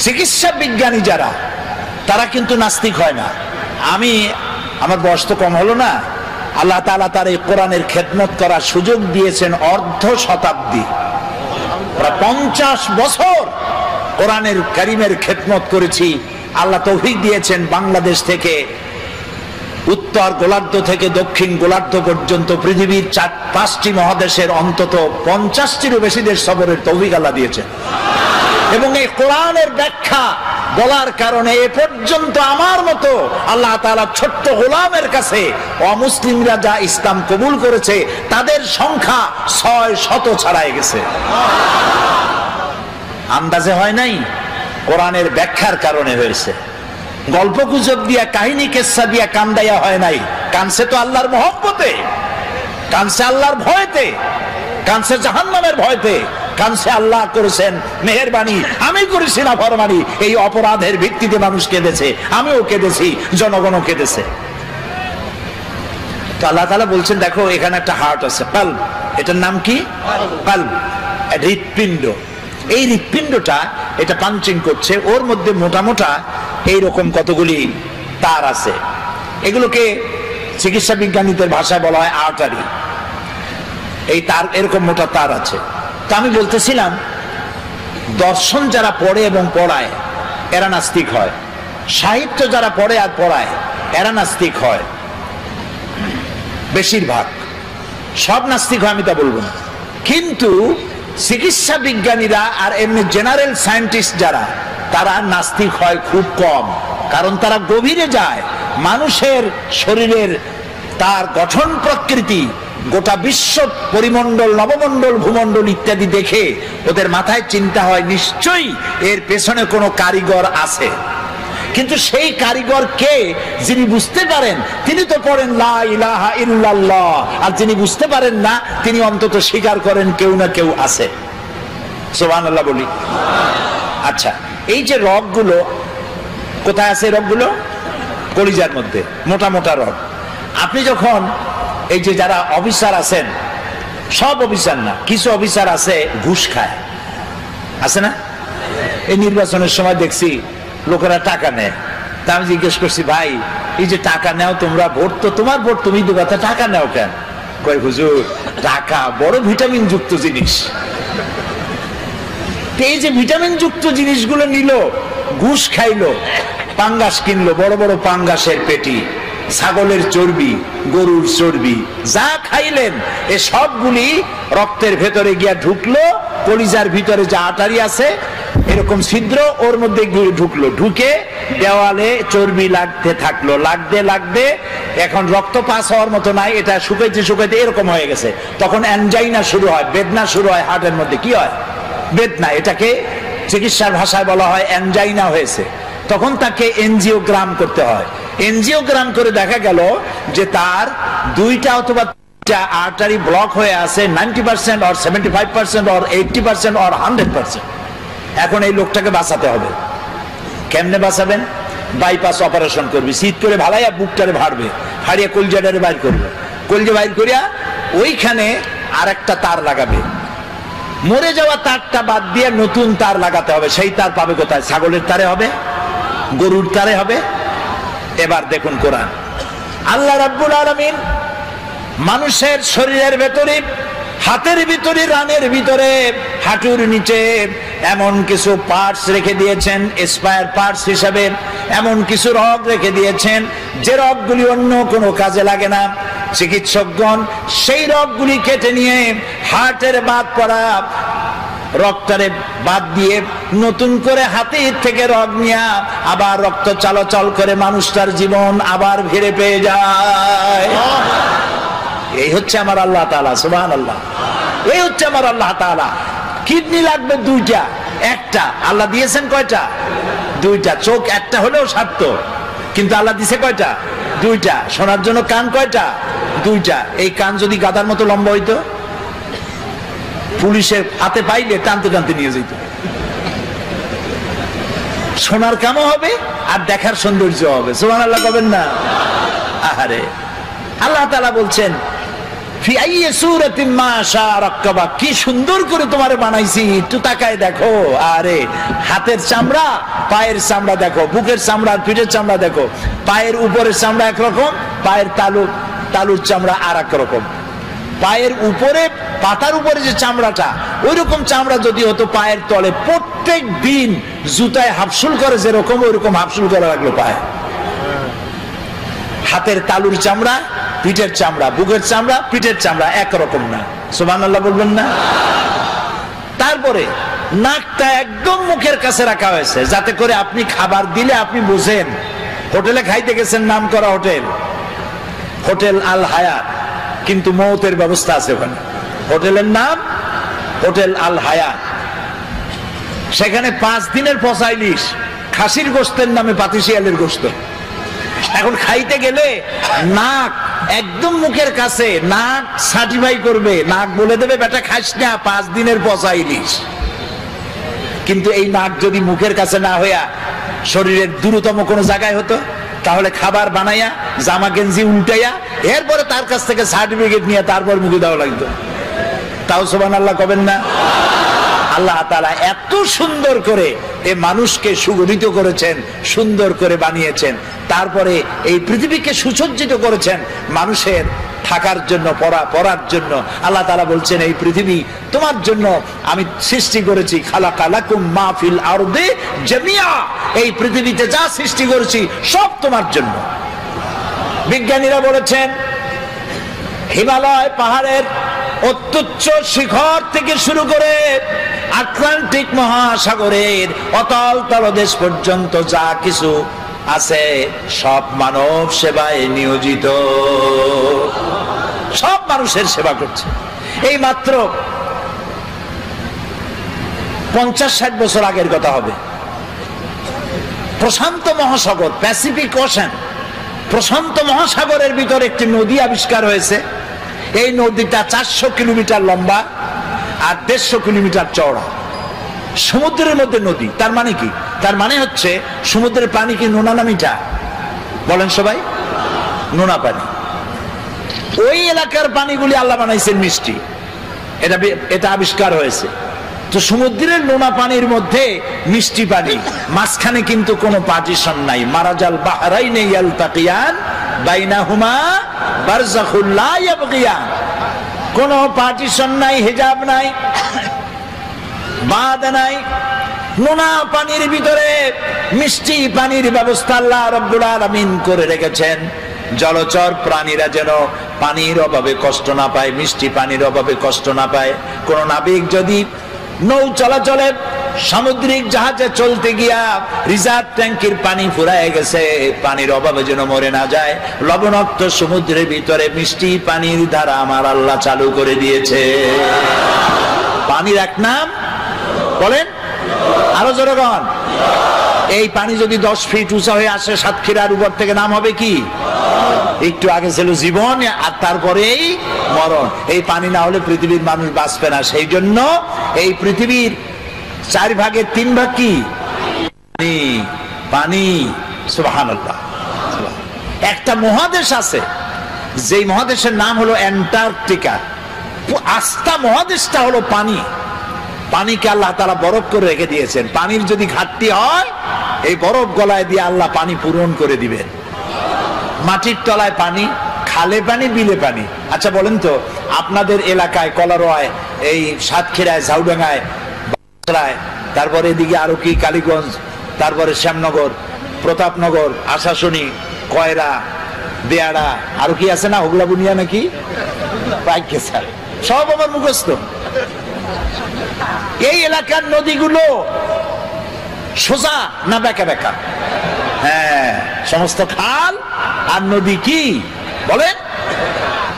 চিকিৎসা বিজ্ঞানী যারা, তারা কিন্তু নাস্তিক হয় না। আমার বয়স তো কম হলো না, আল্লাহ তাআলা তার এই কোরআনের খেদমত করার সুযোগ দিয়েছেন অর্ধ শতাব্দী, প্রায় 50 বছর কোরআনের কারীমের খেদমত করেছি। আল্লাহ তৌফিক দিয়েছেন বাংলাদেশ থেকে উত্তর গোলার্ধ থেকে দক্ষিণ গোলার্ধ পর্যন্ত পৃথিবীর 4-5টি মহাদেশের অন্তত 50টিরও বেশি দেশ সফরের তৌফিক আল্লাহ দিয়েছেন। এবং এই কোরআনের ব্যাখ্যা বলার কারণে এ পর্যন্ত আমার মতো আল্লাহ তাআলা ছোট্ট গোলামের কাছে অমুসলিমরা যা ইসলাম কবুল করেছে তাদের সংখ্যা 600 ছাড়াই গেছে। আন্দাজে হয় নাই, কোরআনের ব্যাখ্যার কারণে হয়েছে। গল্প গুজব দিয়া, কাহিনী কেচ্ছা দিয়া কান্দাইয়া হয় নাই। কানছে তো আল্লাহর মহব্বতে, কানছে আল্লাহর ভয়তে, কানছে জাহান্নামের ভয়তে, কানছে আল্লাহ করেছেন মেহেরবানি, আমি করেছি না ফরমানি। এই অপরাধের ভিত্তিতে মানুষ কেঁদেছে, আমিও কেঁদেছি, জনগণও কেঁদেছে। তো আল্লাহ তাআলা বলছেন দেখো এখানে একটা হার্ট আছে, কাল্ব। এটার নাম কি? কাল্ব, হৃৎপিণ্ড। এই হৃৎপিণ্ডটা এটা পাঞ্চিং করছে, ওর মধ্যে মোটা মোটা এইরকম কতগুলি তার আছে। এগুলোকে চিকিৎসা বিজ্ঞানীদের ভাষায় বলা হয় আর্টারি। এই তার এরকম মোটা তার আছে। তা আমি বলতেছিলাম দর্শন যারা পড়ে এবং পড়ায় এরা নাস্তিক হয়, সাহিত্য যারা পড়ে আর পড়ায় এরা নাস্তিক হয় বেশিরভাগ। সব নাস্তিক হয় আমি তা বলবো না, কিন্তু চিকিৎসা বিজ্ঞানীরা আর এমনি জেনারেল সায়েন্টিস্ট যারা তারা নাস্তিক হয় খুব কম। কারণ তারা গভীরে যায়, মানুষের শরীরের তার গঠন প্রকৃতি, গোটা বিশ্ব পরিমণ্ডল, নবমণ্ডল, ভূমণ্ডল ইত্যাদি দেখে ওদের মাথায় চিন্তা হয় নিশ্চয়ই এর পেছনে কোনো কারিগর আছে। কিন্তু সেই কারিগর কে? যিনি বুঝতে পারেন তিনি তো পড়েন লা ইলাহা ইল্লাল্লাহ, আর যিনি বুঝতে পারেন না তিনি অন্তত স্বীকার করেন কেউ না কেউ আছে। সুবহানাল্লাহ বলি। আচ্ছা, এই যে রগগুলো কোথায় আছে? রগগুলো কলিজার মধ্যে, মোটা মোটা রগ। আপনি যখন এই যে যারা অফিসার আছেন, সব অফিসার না, কিছু অফিসার আছে ঘুষ খায়, আছে না? এই নির্বাচনের সময় দেখছি লোকেরা টাকা নেয়। তা আমি জিজ্ঞেস করছি, ভাই এই যে টাকা নেও তোমরা, ভোট তো তোমার ভোট, তুমি দু কথা টাকা নেও কেন? কয় হুজুর টাকা বড় ভিটামিন যুক্ত জিনিস। এই যে ভিটামিন যুক্ত জিনিসগুলো নিল, ঘুষ খাইলো, পাঙ্গাস কিনলো, বড় বড় পাঙ্গাসের পেটি, ছাগলের চর্বি, গরুর চর্বি, যা খাইলেন এ সবগুলি রক্তের ভেতরে গিয়া ঢুকলো, কলিজার ভিতরে যা আটারি আছে এরকম ছিদ্র ওর মধ্যে ঢুকলো, ঢুকে দেওয়ালে চর্বি লাগতে থাকলো, লাগতে লাগতে এখন রক্ত পাস হওয়ার মতো নাই, এটা শুকাইতে শুকাইতে এরকম হয়ে গেছে। তখন অ্যানজাইনা শুরু হয়, বেদনা শুরু হয় হার্টের মধ্যে। কি হয়? বেদনা। এটাকে চিকিৎসার ভাষায় বলা হয় অ্যানজাইনা হয়েছে। তখন তাকে এনজিওগ্রাম করতে হয়। এনজিওগ্রাম করে দেখা গেল যে তার 2টা অথবা 3টা আর্টারি ব্লক হয়ে আছে 90% or 75% or 80% or 100%। এখন এই লোকটাকে বাঁচাতে হবে। কেমনে বাঁচাবেন? বাইপাস অপারেশন করবে, শীত করে ভালাইয়া বুকটারে ভাড়বে, হারিয়ে কলজাটারে বাইর করবে, কলজা বাইর করিয়া ওইখানে আরেকটা তার লাগাবে। মরে যাওয়া তারটা বাদ দিয়ে নতুন তার লাগাতে হবে। সেই তার পাবে কোথায়? ছাগলের তারে হবে, গরুর তারে হবে। এবার দেখুন কোরআন, আল্লাহ রাব্বুল আলামিন মানুষের শরীরের ভেতরে, হাতের ভিতরে, রানের ভিতরে, হাঁটুর নিচে এমন কিছু পার্টস রেখে দিয়েছেন স্পায়ার পার্টস হিসাবে, এমন কিছু রগ রেখে দিয়েছেন যে রগগুলি অন্য কোনো কাজে লাগে না। চিকিৎসকগণ সেই রগগুলি কেটে নিয়ে হার্টের বাদ পড়া রক্তরে বাদ দিয়ে নতুন করে হাতের থেকে রগ নিয়ে আবার রক্ত চলাচল করে মানুষটার জীবন আবার ফিরে পেয়ে যায়। এই হচ্ছে আমার আল্লাহ তাআলা। সুবহানাল্লাহ। এই হচ্ছে আমার আল্লাহ তাআলা। কিডনি লাগবে 2টা, একটা আল্লাহ দিয়েছেন কয়টা? 2টা। চোখ একটা হলেও সারত, কিন্তু আল্লাহ দিছে কয়টা? 2টা। শোনার জন্য কান কয়টা? 2টা। এই কান যদি গাধার মতো লম্বা হইতো, পুলিশের হাতে পাইলে টানতে টানতে নিয়ে যেত। শোনার কামও হবে আর দেখার সৌন্দর্য হবে। সুবহানাল্লাহ কবেন না? আহারে, আল্লাহ তাআলা বলছেন ফি আইয়ি সূরাতিন মা শাআ রাক্কাবা, কি সুন্দর করে তোমারে বানাইছি, একটু তাকায় দেখো। আরে হাতের চামড়া, পায়ের চামড়া দেখো, বুকের চামড়া, পিঠের চামড়া দেখো। পায়ের উপরের চামড়া একরকম, পায়ের তালুর চামড়া আর এক রকম। পায়ের উপরে, পাতার উপরে যে চামড়াটা, ওই রকম চামড়া যদি হতো পায়ের তলে, প্রত্যেক দিন জুতায় হাফসুল করে যেরকম, ওই রকম হাফসুল করা লাগলো পায়ে। হাতের তালুর চামড়া, পিঠের চামড়া, বুকের চামড়া, পিঠের চামড়া একরকম না। সুবহানাল্লাহ বলবেন না? তারপরে নাকটা একদম মুখের কাছে রাখা হয়েছে, যাতে করে আপনি খাবার দিলে আপনি বুঝেন। হোটেলে খাইতে গেছেন, নাম করা হোটেল, হোটেল আল হায়াত, কিন্তু মৌতের ব্যবস্থা আছে ওখানে। হোটেলের নাম হোটেল আল হায়াত। সেখানে 5 দিনের পচা ইলিশ, খাসির গোশতের নামে পাতিশিয়ালের গোশত। এখন খাইতে গেলে নাক একদম মুখের কাছে, নাক সার্টিফাই করবে, নাক বলে দেবে বেটা খাস না, 5 দিনের পচা ইলিশ। কিন্তু এই নাক যদি মুখের কাছে না হইয়া শরীরের দূরতম কোনো জায়গায় হতো, তাহলে খাবার বানাইয়া জামা গেঞ্জি উল্টাইয়া এরপরে তার কাছ থেকে সার্টিফিকেট নিয়ে তারপর মুখে দেওয়া লাগতো। তাও সুবহানাল্লাহ কবেন না? আল্লাহ তাআলা এত সুন্দর করে এই মানুষকে সুগঠিত করেছেন, সুন্দর করে বানিয়েছেন, তারপরে এই পৃথিবীকে সুসজ্জিত করেছেন মানুষের থাকার জন্য, পড়ার জন্য। আল্লাহ তাআলা বলছেন এই পৃথিবী তোমার জন্য আমি সৃষ্টি করেছি, খালাকা লাকুম মা ফিল আরদি জামিয়া, এই পৃথিবীতে যা সৃষ্টি করেছি সব তোমার জন্য। বিজ্ঞানীরা বলেছেন হিমালয় পাহাড়ের অত্যুচ্চ শিখর থেকে শুরু করে আটলান্টিক মহাসাগরের অতল তলদেশ পর্যন্ত যা কিছু আছে সব মানব সেবায় নিয়োজিত, সব মানুষের সেবা করছে। এই মাত্র 50-60 বছর আগের কথা হবে। প্রশান্ত মহাসাগর, প্যাসিফিক ওশান, প্রশান্ত মহাসাগরের ভিতরে একটি নদী আবিষ্কার হয়েছে। এই নদীটা 400 কিলোমিটার লম্বা আর 150 কিলোমিটার চওড়া। সমুদ্রের মধ্যে নদী, তার মানে কি? তার মানে হচ্ছে সমুদ্রের পানি কি নোনা না মিঠা? বলেন সবাই, নোনা পানি। ওই এলাকার পানিগুলি আল্লাহ বানাইছেন মিষ্টি, এটা আবিষ্কার হয়েছে। তো সমুদ্রের নোনা পানির মধ্যে মিষ্টি পানি, মাঝখানে কিন্তু কোনো পার্টিশন নাই। মারাজাল বাহরাইনে ইয়ালতাকিয়ান বাইনাহুমা বারযাখুল লা ইয়াবগিয়ান, কোনো পার্টিশন নাই, হিজাব নাই, বাধা নাই। নোনা পানির ভিতরে মিষ্টি পানির ব্যবস্থা আল্লাহ রাব্বুল আলামিন করে রেখেছেন। জলচর প্রাণীরা যেন পানির অভাবে কষ্ট না পায়, মিষ্টি পানির অভাবে কষ্ট না পায়। কোন নাবিক যদি নৌ চলাচলে সামুদ্রিক জাহাজে চলতে গিয়া রিজার্ভ ট্যাঙ্কির পানি ফুরায় গেছে, পানির অভাবে যেন মরে না যায়। লবণাক্ত সমুদ্রের ভিতরে মিষ্টি পানির ধারা আমার আল্লাহ চালু করে দিয়েছে। পানির এক নাম বলেন, আরো জোরে বলেন। এই পানি যদি 10 ফিট উঁচা হয়ে আসে সাতক্ষীরার উপর থেকে, নাম হবে কি? একটু আগে ছিল জীবন আর তারপরেই মরণ। এই পানি না হলে পৃথিবীর মানুষ বাঁচবে না। সেই জন্য এই পৃথিবীর 4 ভাগের 3 ভাগ কি? পানি। সুবহানাল্লাহ। একটা মহাদেশ আছে, যেই মহাদেশের নাম হলো অ্যান্টার্কটিকা। আস্থা মহাদেশটা হলো পানি। পানিকে আল্লাহ তাআলা বরফ করে রেখে দিয়েছেন। পানির যদি ঘাটতি হয়, এই বরফ গলায় দিয়ে আল্লাহ পানি পূরণ করে দিবেন। মাটির তলায় পানি, খালে পানি, বিলে পানি। আচ্ছা বলেন তো, আপনাদের এলাকায় কলারোয়ায়, এই সাতক্ষীরায়, ঝাউডাঙ্গায়, তারপরে এদিকে আরো কি কালীগঞ্জ, তারপরে শ্যামনগর, প্রতাপনগর, আশাশুনি, কয়রা, বেয়াড়া, আরো কি আছে না, ওগুলা বুনিয়া নাকি, সব আমার মুখস্থ। এই এলাকার নদীগুলো সোজা না বেঁকা বেঁকা? হ্যাঁ, সমস্ত খাল আর নদী কি বলেন?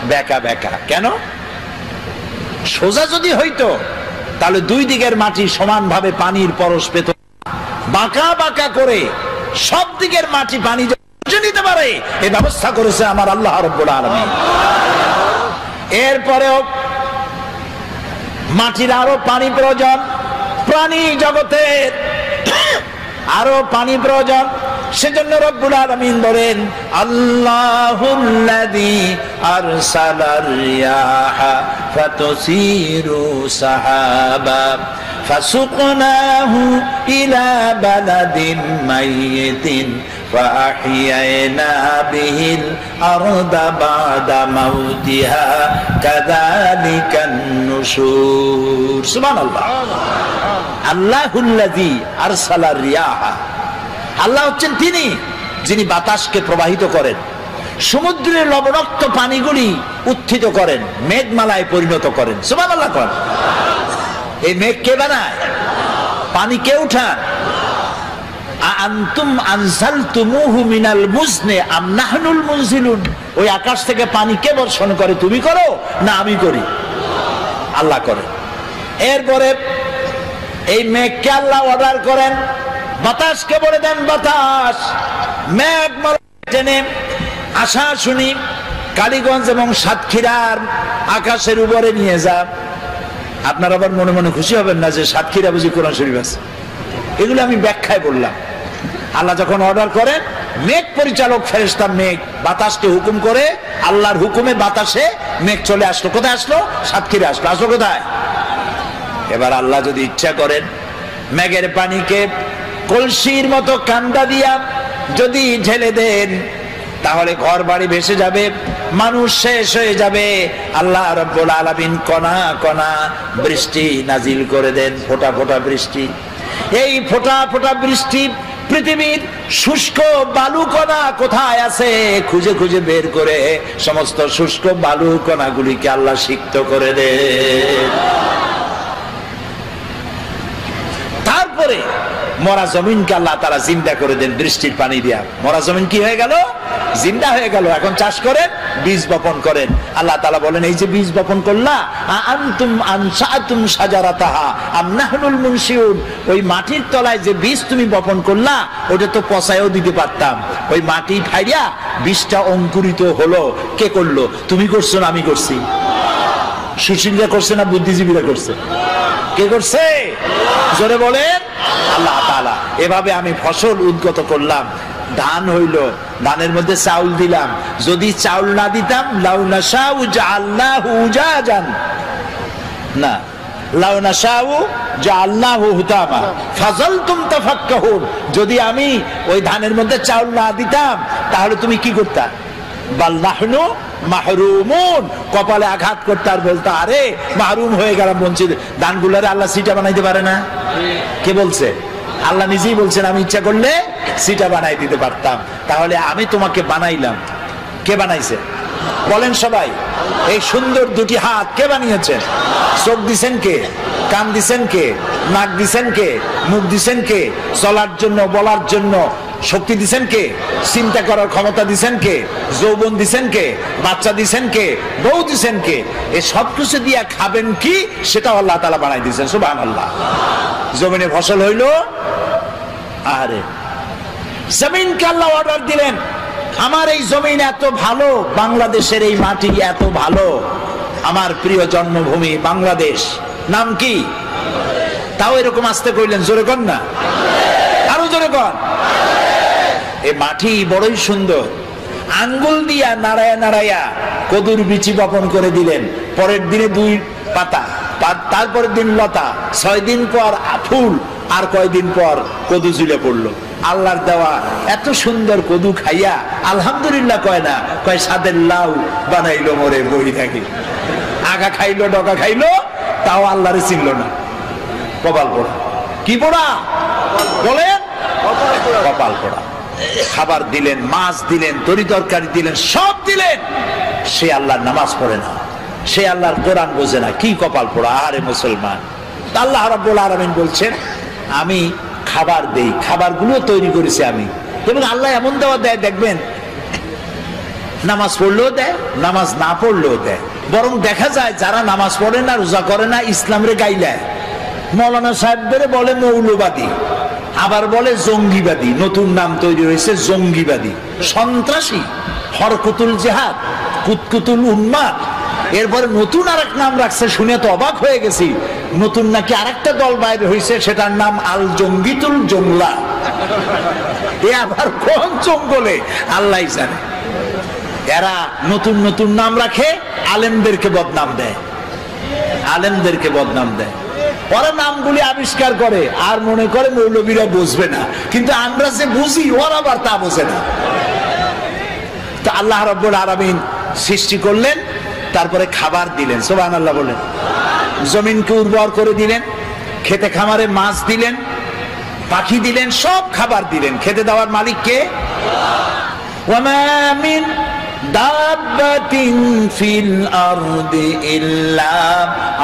বেঁকা বেঁকা। কেন? সোজা যদি হইতো তাহলে 2 দিকের মাটি সমানভাবে পানির পরশ পেত। বাঁকা বাঁকা করে সব দিকের মাটি পানি নিতে পারে এই ব্যবস্থা করেছে আমার আল্লাহ রাব্বুল আলামিন। এরপরেও মাটির আরো পানি প্রয়োজন, প্রাণী জগতের আরো পানি প্রয়োজন। সেজন্য রব্বুল আলামিন বলেন, আল্লাহুল্লাযী আরসালার রিয়াহা ফাতুসিরু সাহাবা ফাসুকনাহু ইলা বালাদিন মাইয়িতিন فأحيينا به الأرض بعد موتها كذلك النشور سبحان الله الله الذي أرسل الرياح আল্লাহ হচ্ছেন তিনি যিনি বাতাসকে প্রবাহিত করেন। সমুদ্রের লবণাক্ত পানিগুলি উত্থিত করেন, মেঘমালায় পরিণত করেন। সুবহানাল্লাহ করেন। এই মেঘ কে বানায়? পানি কে উঠান? আনতুম আনজালতুমুহু মিনাল মুজনি আম নাহনুল মুনজিলুন। ওই আকাশ থেকে পানি কে বর্ষণ করে? তুমি করো না আমি করি? আল্লাহ করে। এরপরে এই মেঘকে আল্লাহ অর্ডার করেন, বাতাসকে বলে দেন বাতাস মেঘ টেনে আশা শুনি কালীগঞ্জ এবং সাতক্ষীরার আকাশের উপরে নিয়ে যা। আপনারা আবার মনে মনে খুশি হবেন না যে সাতক্ষীরা বুঝি কোরআন শরীফ আছে। এগুলো আমি ব্যাখ্যায় বললাম। আল্লাহ যখন অর্ডার করেন, মেঘ পরিচালক ফেরেশতা মেঘ বাতাসকে হুকুম করে, আল্লাহর হুকুমে বাতাসে মেঘ চলে আসলো। কোথায় আসলো? সাতক্ষীরা আসলো। আসলো কোথায়? এবার আল্লাহ যদি ইচ্ছা করেন, মেঘের পানিকে কলসির মতো কান্দা দিয়া যদি ঢেলে দেন, তাহলে ঘর বাড়ি ভেসে যাবে, মানুষ শেষ হয়ে যাবে। আল্লাহ রাব্বুল আলামিন কণা কণা বৃষ্টি নাজিল করে দেন, ফোঁটা ফোঁটা বৃষ্টি। এই ফোঁটা ফোঁটা বৃষ্টি পৃথিবীর শুষ্ক বালু কণা কোথায় আছে খুঁজে খুঁজে বের করে সমস্ত শুষ্ক বালু কণাগুলিকে আল্লাহ সিক্ত করে দেন। তারপরে মরা জমিনকে আল্লাহ তাআলা জিন্দা করে দেন বৃষ্টির পানি দিয়া। মরা জমিন কি হয়ে গেল? জিন্দা হয়ে গেল। এখন চাষ করেন, বীজ বপন করেন। আল্লাহ তাআলা বলেন, এই যে বীজ বপন করলা, আনতুম আনশাতুম শাজারাতাহা আম নাহনুল মুনশিউন। ওই মাটির তলায় যে বীজ তুমি বপন করলা, ওটা তো পচায়ও দিতে পারতাম। ওই মাটি ফাইড়া বীজটা অঙ্কুরিত হলো। কে করলো? তুমি করছো না আমি করছি? সুশীলরা করছে না বুদ্ধিজীবীরা করছে? কে করছে? জোরে বলেন আল্লাহ তাআলা। এভাবে আমি ফসল উদ্গত করলাম, ধান হইল, ধানের মধ্যে চাউল দিলাম। যদি চাউল না দিতাম, লাউ নাশাউ জাআলনাহু উজাজান, না লাউ নাশাউ জাআলনাহু হুতামা ফাযালতুম তাফাক্কাহুন। যদি আমি ওই ধানের মধ্যে চাউল না দিতাম, তাহলে তুমি কি করতা? বাল নাহনু মাহরুমুন, কপালে আঘাত করতে আর বলতো আরে মাহরুম হয়ে গেলাম, বঞ্চিত। ধানগুলারে আল্লাহ সিটা বানাইতে পারে না? কে বলছে? আল্লাহ নিজেই বলছেন, আমি ইচ্ছা করলে সিটা বানাই দিতে পারতাম। তাহলে আমি তোমাকে বানাইলাম। কে বানাইছে? বলেন সবাই। এই সুন্দর দুটি হাত কে বানিয়েছেন? চোখ দিছেন কে? কান দিছেন কে? নাক দিছেন কে? মুখ দিছেন কে? চলার জন্য, বলার জন্য শক্তি দিছেন কে? চিন্তা করার ক্ষমতা দিছেন কে? যৌবন দিছেন কে? বাচ্চা দিছেন কে? বউ দিছেন কে? এই সব কিছু দিয়া খাবেন কি, সেটা আল্লাহ তাআলা বানাই দিয়েছেন। সুবহানাল্লাহ। জমিনে ফসল হইল। আরে জমিনকে আল্লাহ অর্ডার দিলেন, আমার এই জমিন এত ভালো, বাংলাদেশের এই মাটি এত ভালো, আমার প্রিয় জন্মভূমি বাংলাদেশ। নাম কি? তাও এরকম আসতে কইলেন, জোরে কর না, আরো জোরে কর। এই মাটি বড়ই সুন্দর। আঙ্গুল দিয়া নাড়ায়া নাড়ায়া কদুর বিচি বপন করে দিলেন। পরের দিনে 2 পাতা, তারপরের দিন লতা, 6 দিন পর ফুল, আর কয়দিন পর কদু ঝুলে পড়লো। আল্লাহর দেওয়া এত সুন্দর কদু খাইয়া আলহামদুলিল্লাহ কয় না, কয় সাদের লাউ বানাইলো মোরে বই থাকে। আগা খাইলো, ডকা খাইলো, তাও আল্লাহরে চিনল না। কপাল পোড়া। কি পোড়া বলেন? কপাল পোড়া। খাবার দিলেন, মাছ দিলেন, তরি তরকারি দিলেন, সব দিলেন, সে আল্লাহর নামাজ পড়ে না, সে আল্লাহর কোরআন বোঝে না। কি কপাল পোড়া! আরে মুসলমান, আল্লাহ রাব্বুল আলামিন বলছেন, আমি খাবার দেই, খাবারগুলো তৈরি করেছি আমি। এবং আল্লাহ এমন দেওয়া দেয়, দেখবেন নামাজ পড়লেও দেয়, নামাজ না পড়লেও দেয়। বরং দেখা যায় যারা নামাজ পড়ে না, রোজা করে না, ইসলামরে গাইলায়। মৌলানা সাহেবদের বলে মৌলবাদী, আবার বলে জঙ্গিবাদী। নতুন নাম তৈরি হয়েছে জঙ্গিবাদী, সন্ত্রাসী, হরকতুল জিহাদ, কুতকুতুল উন্মাদ। এরপরে নতুন আরেক নাম রাখছে, শুনে তো অবাক হয়ে গেছি। নতুন নাকি আরেকটা দল বাইরে হয়েছে, সেটার নাম আল জঙ্গিতুল জংলা। এ আবার কোন জঙ্গলে আল্লাহ জানে। এরা নতুন নতুন নাম রাখে, আলেমদেরকে বদনাম দেয়, আলেমদেরকে বদনাম দেয়। ওরা নামগুলি আবিষ্কার করে আর মনে করে মৌলবীরা বুঝবে না, কিন্তু আমরা যে বুঝি ওরা আবার তা বোঝে না। তো আল্লাহ রাব্বুল আলামিন সৃষ্টি করলেন, তারপরে খাবার দিলেন। সুবহানাল্লাহ বলেন। জমিনকে উর্বর করে দিলেন, খেতে খামারে মাছ দিলেন, পাখি দিলেন, সব খাবার দিলেন। খেতে দেওয়ার মালিক কে? ওয়া মা মিন দাব্বাতিন ফিল আরদি ইল্লা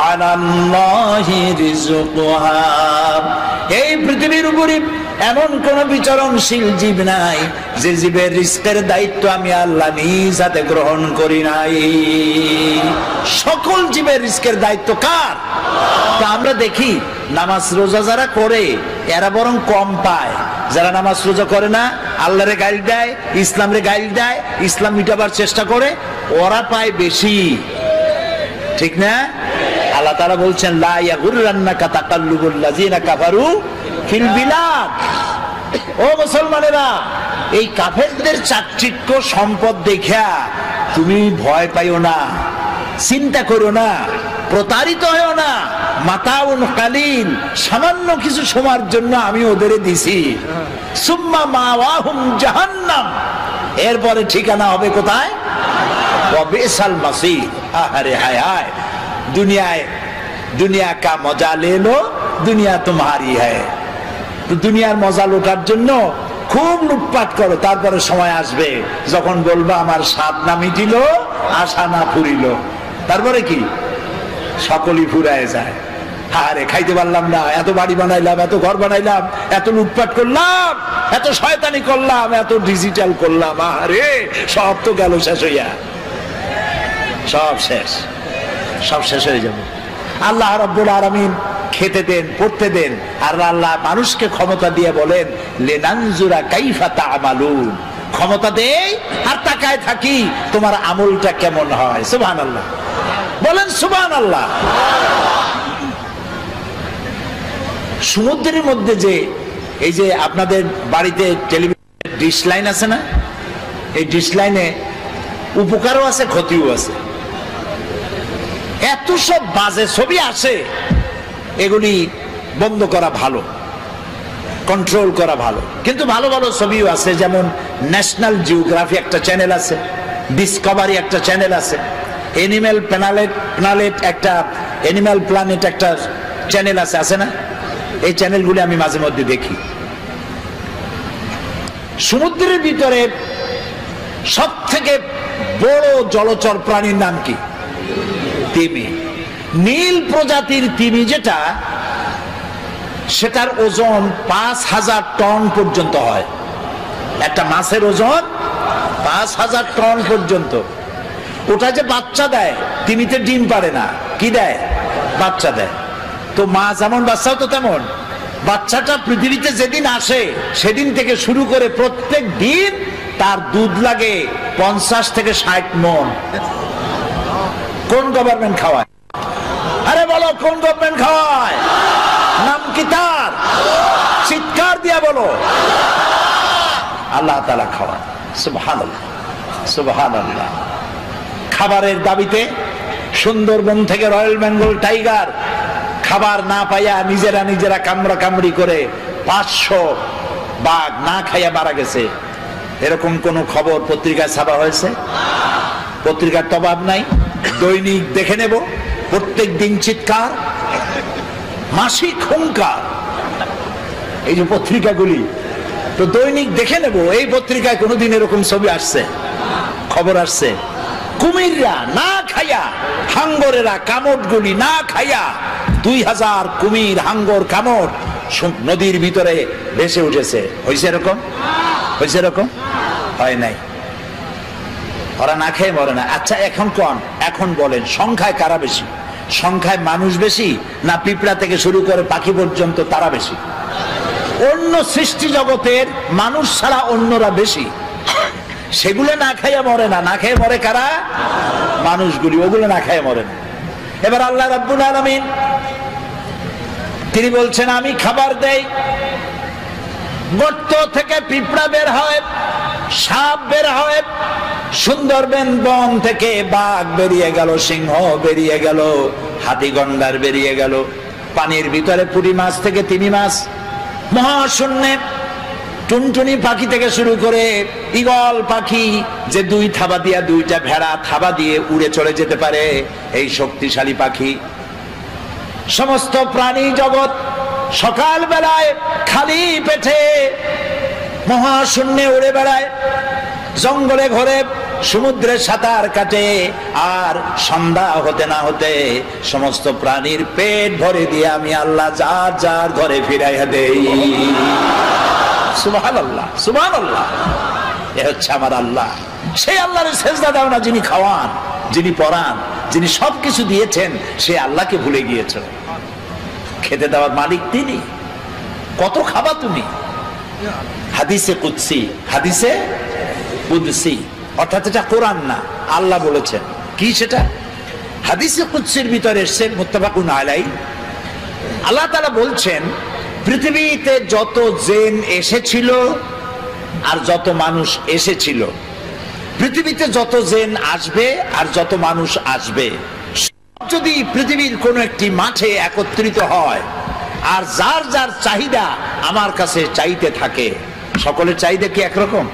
আলাল্লাহি রিজকুহা। এই পৃথিবীর উপরে এমন কোন বিচরণশীল জীব নাই যে জীবের রিস্কের দায়িত্ব আমি আল্লাহ নিজ হাতে গ্রহণ করি নাই। সকল জীবের রিস্কের দায়িত্ব কার? তা আমরা দেখি নামাজ রোজা যারা করে এরা বরং কম পায়, যারা নামাজ রোজা করে না আল্লাহরে গাইল দেয়, ইসলামরে গাইল দেয়, ইসলাম মিটাবার চেষ্টা করে, ওরা পায় বেশি। ঠিক না? আল্লাহ তাআলা বলছেন লা ইয়াগুররান্নাকা তাকাল্লুবুল লাযিনা কাফারু ফিল বিলাদ। ও মুসলমানেরা, এই কাফেরদের চাকচিক্য সম্পদ দেখা তুমি ভয় পাইও না, চিন্তা করো না, প্রতারিত হও না। মাতাউন কালিল, সামান্য কিছু সময়ের জন্য আমি ওদের দিছি। সুম্মা মাওয়াহুম জাহান্নাম, এরপরে ঠিকানা হবে কোথায়? ওয়া বিসাল মাসির। আহারে হায় হায়, দুনিয়া কা মজা লে লো, দুনিয়া তোমারি হ্যায়। তো দুনিয়ার মজা লুটার জন্য খুব লুটপাট করো, তারপরে সময় আসবে যখন বলবা আমার স্বাদ না মিটিল, আশা না ফুরিল। তারপরে কি? সকলই ফুরায় যায়। আরে খাইতে পারলাম না, এত বাড়ি বানাইলাম, এত ঘর বানাইলাম, এত লুটপাট করলাম, এত শয়তানি করলাম, এত ডিজিটাল করলাম, আরে সব তো গেল শেষ হইয়া। সব শেষ, সব শেষ হয়ে যাবে। আল্লাহ রাব্বুল আলামিন খেতে দেন, পড়তে দেন, আর আল্লাহ মানুষকে ক্ষমতা দিয়ে বলেন লিনানজুরা কাইফা তা'মালুন। ক্ষমতা দেই আর তাকায় থাকি তোমার আমলটা কেমন হয়। সুবহানাল্লাহ বলেন, সুবহানাল্লাহ। সমুদ্রের মধ্যে যে এই যে আপনাদের বাড়িতে টেলিভিশন ডিশ লাইন আছে না, এই ডিশ লাইনে উপকারও আছে, ক্ষতিও আছে। এত সব বাজে ছবি আসে, এগুলি বন্ধ করা ভালো, কন্ট্রোল করা ভালো। কিন্তু ভালো ভালো ছবিও আছে, যেমন ন্যাশনাল জিওগ্রাফি একটা চ্যানেল আছে, ডিসকভারি একটা চ্যানেল আছে, এনিম্যাল প্ল্যানেট একটা, এনিম্যাল প্ল্যানেট একটা চ্যানেল আছে, আছে না? এই চ্যানেলগুলি আমি মাঝে মধ্যে দেখি। সমুদ্রের ভিতরে সব থেকে বড় জলচর প্রাণীর নাম কি? তিমি। নীল প্রজাতির তিমি যেটা, সেটার ওজন 5000 টন পর্যন্ত হয়। একটা মাছের ওজন 5000 টন পর্যন্ত। ওটা যে বাচ্চা দেয়, তিমিতে ডিম পারে না, কি দেয়? বাচ্চা দেয়। তো মা যেমন বাচ্চাও তো তেমন। বাচ্চাটা পৃথিবীতে যেদিন আসে সেদিন থেকে শুরু করে প্রত্যেক দিন তার দুধ লাগে 50 থেকে 60 মণ। কোন গভর্নমেন্ট খাওয়ায়? আরে বলো, কোন গভর্নমেন্ট খাওয়ায়? নাম কি তার? চিৎকার দিয়া বলো। আল্লাহ তাআলা খাওয়ায়। সুবহানাল্লাহ, সুবহানাল্লাহ। খাবারের দাবিতে সুন্দরবন থেকে রয়্যাল বেঙ্গল টাইগার খাবার না পাইয়া নিজেরা কামড়ি করে 500 বাঘ না খাইয়া মারা গেছে। এরকম কোন খবর পত্রিকায় ছাপা হয়েছে? পত্রিকার তো অভাব নাই, দৈনিক দেখে নেব। প্রত্যেক দিন চিৎকার, মাসিক হুঙ্কার, এই যে পত্রিকাগুলি, তো দৈনিক দেখে নেব এই পত্রিকায় কোনোদিন এরকম ছবি আসছে, খবর আসছে? কুমিররা না খাইয়া, হাঙ্গরেরা কামড়গুলি না খাইয়া 2000 কুমির, হাঙ্গর, কামড় নদীর ভিতরে ভেসে উঠেছে। হয়েছে এরকম? হয়েছে এরকম? হয় নাই। ওরা না খেয়ে মরে না। আচ্ছা এখন বলেন, সংখ্যায় কারা বেশি? সংখ্যায় মানুষ বেশি না পিঁপড়া থেকে শুরু করে পাখি পর্যন্ত তারা বেশি? অন্য সৃষ্টি জগতের মানুষ ছাড়া অন্যরা বেশি। সেগুলো না খাইয়া মরে না। না খেয়ে মরে কারা? মানুষগুলি। ওগুলো না খেয়ে মরে না। এবার আল্লাহ রাব্বুল আলামিন তিনি বলছেন আমি খাবার দেই, গর্ত থেকে পিঁপড়া বের হয়, সাপ বের হয়, সুন্দরবন বন থেকে বাঘ বেরিয়ে গেল, সিংহ বেরিয়ে গেল, হাতি গন্ডার বেরিয়ে গেল, পানির ভিতরে পুঁটি মাছ থেকে তিমি মাছ, মহাশূন্যে টুনটুনি পাখি থেকে শুরু করে ঈগল পাখি যে 2 থাবা দিয়া 2টা ভেড়া থাবা দিয়ে উড়ে চলে যেতে পারে, এই শক্তিশালী পাখি। সমস্ত প্রাণী জগৎ সকাল বেলায় খালি পেটে মহাশূন্যে উড়ে বেড়ায়, জঙ্গলে ঘরে সমুদ্রে সাঁতার কাটে, আর সন্ধ্যা হতে না হতে সমস্ত প্রাণীর পেট ভরে দিয়ে আমি আল্লাহ যার যার ঘরে ফিরাইয়া দেই। সুবহানাল্লাহ, সুবহানাল্লাহ। এ হচ্ছে আমার আল্লাহ। সেই আল্লাহর সেজদা দাও না যিনি খাওয়ান, যিনি পরান, যিনি সবকিছু দিয়েছেন, সে আল্লাহকে ভুলে গিয়েছ। খেতে দেওয়ার মালিক তিনি। কত খাবা তুমি? হাদিসে কুদসি, হাদিসে কুদসি, অর্থাৎ এটা কোরআন না, আল্লাহ বলেছেন। কি সেটা? হাদিসে কুদসির ভিতরে এসেছে, মুত্তাফাকুন আলাইহি। আল্লাহ তাআলা বলছেন, পৃথিবীতে যত জিন এসেছিল আর যত মানুষ এসেছিল, পৃথিবীতে যত জিন আসবে আর যত মানুষ আসবে, যদি পৃথিবীর কোন একটি মাঠে একত্রিত হয় আর যার যার চাহিদা আমার কাছে চাইতে থাকে, সকলের চাহিদা কি একরকম?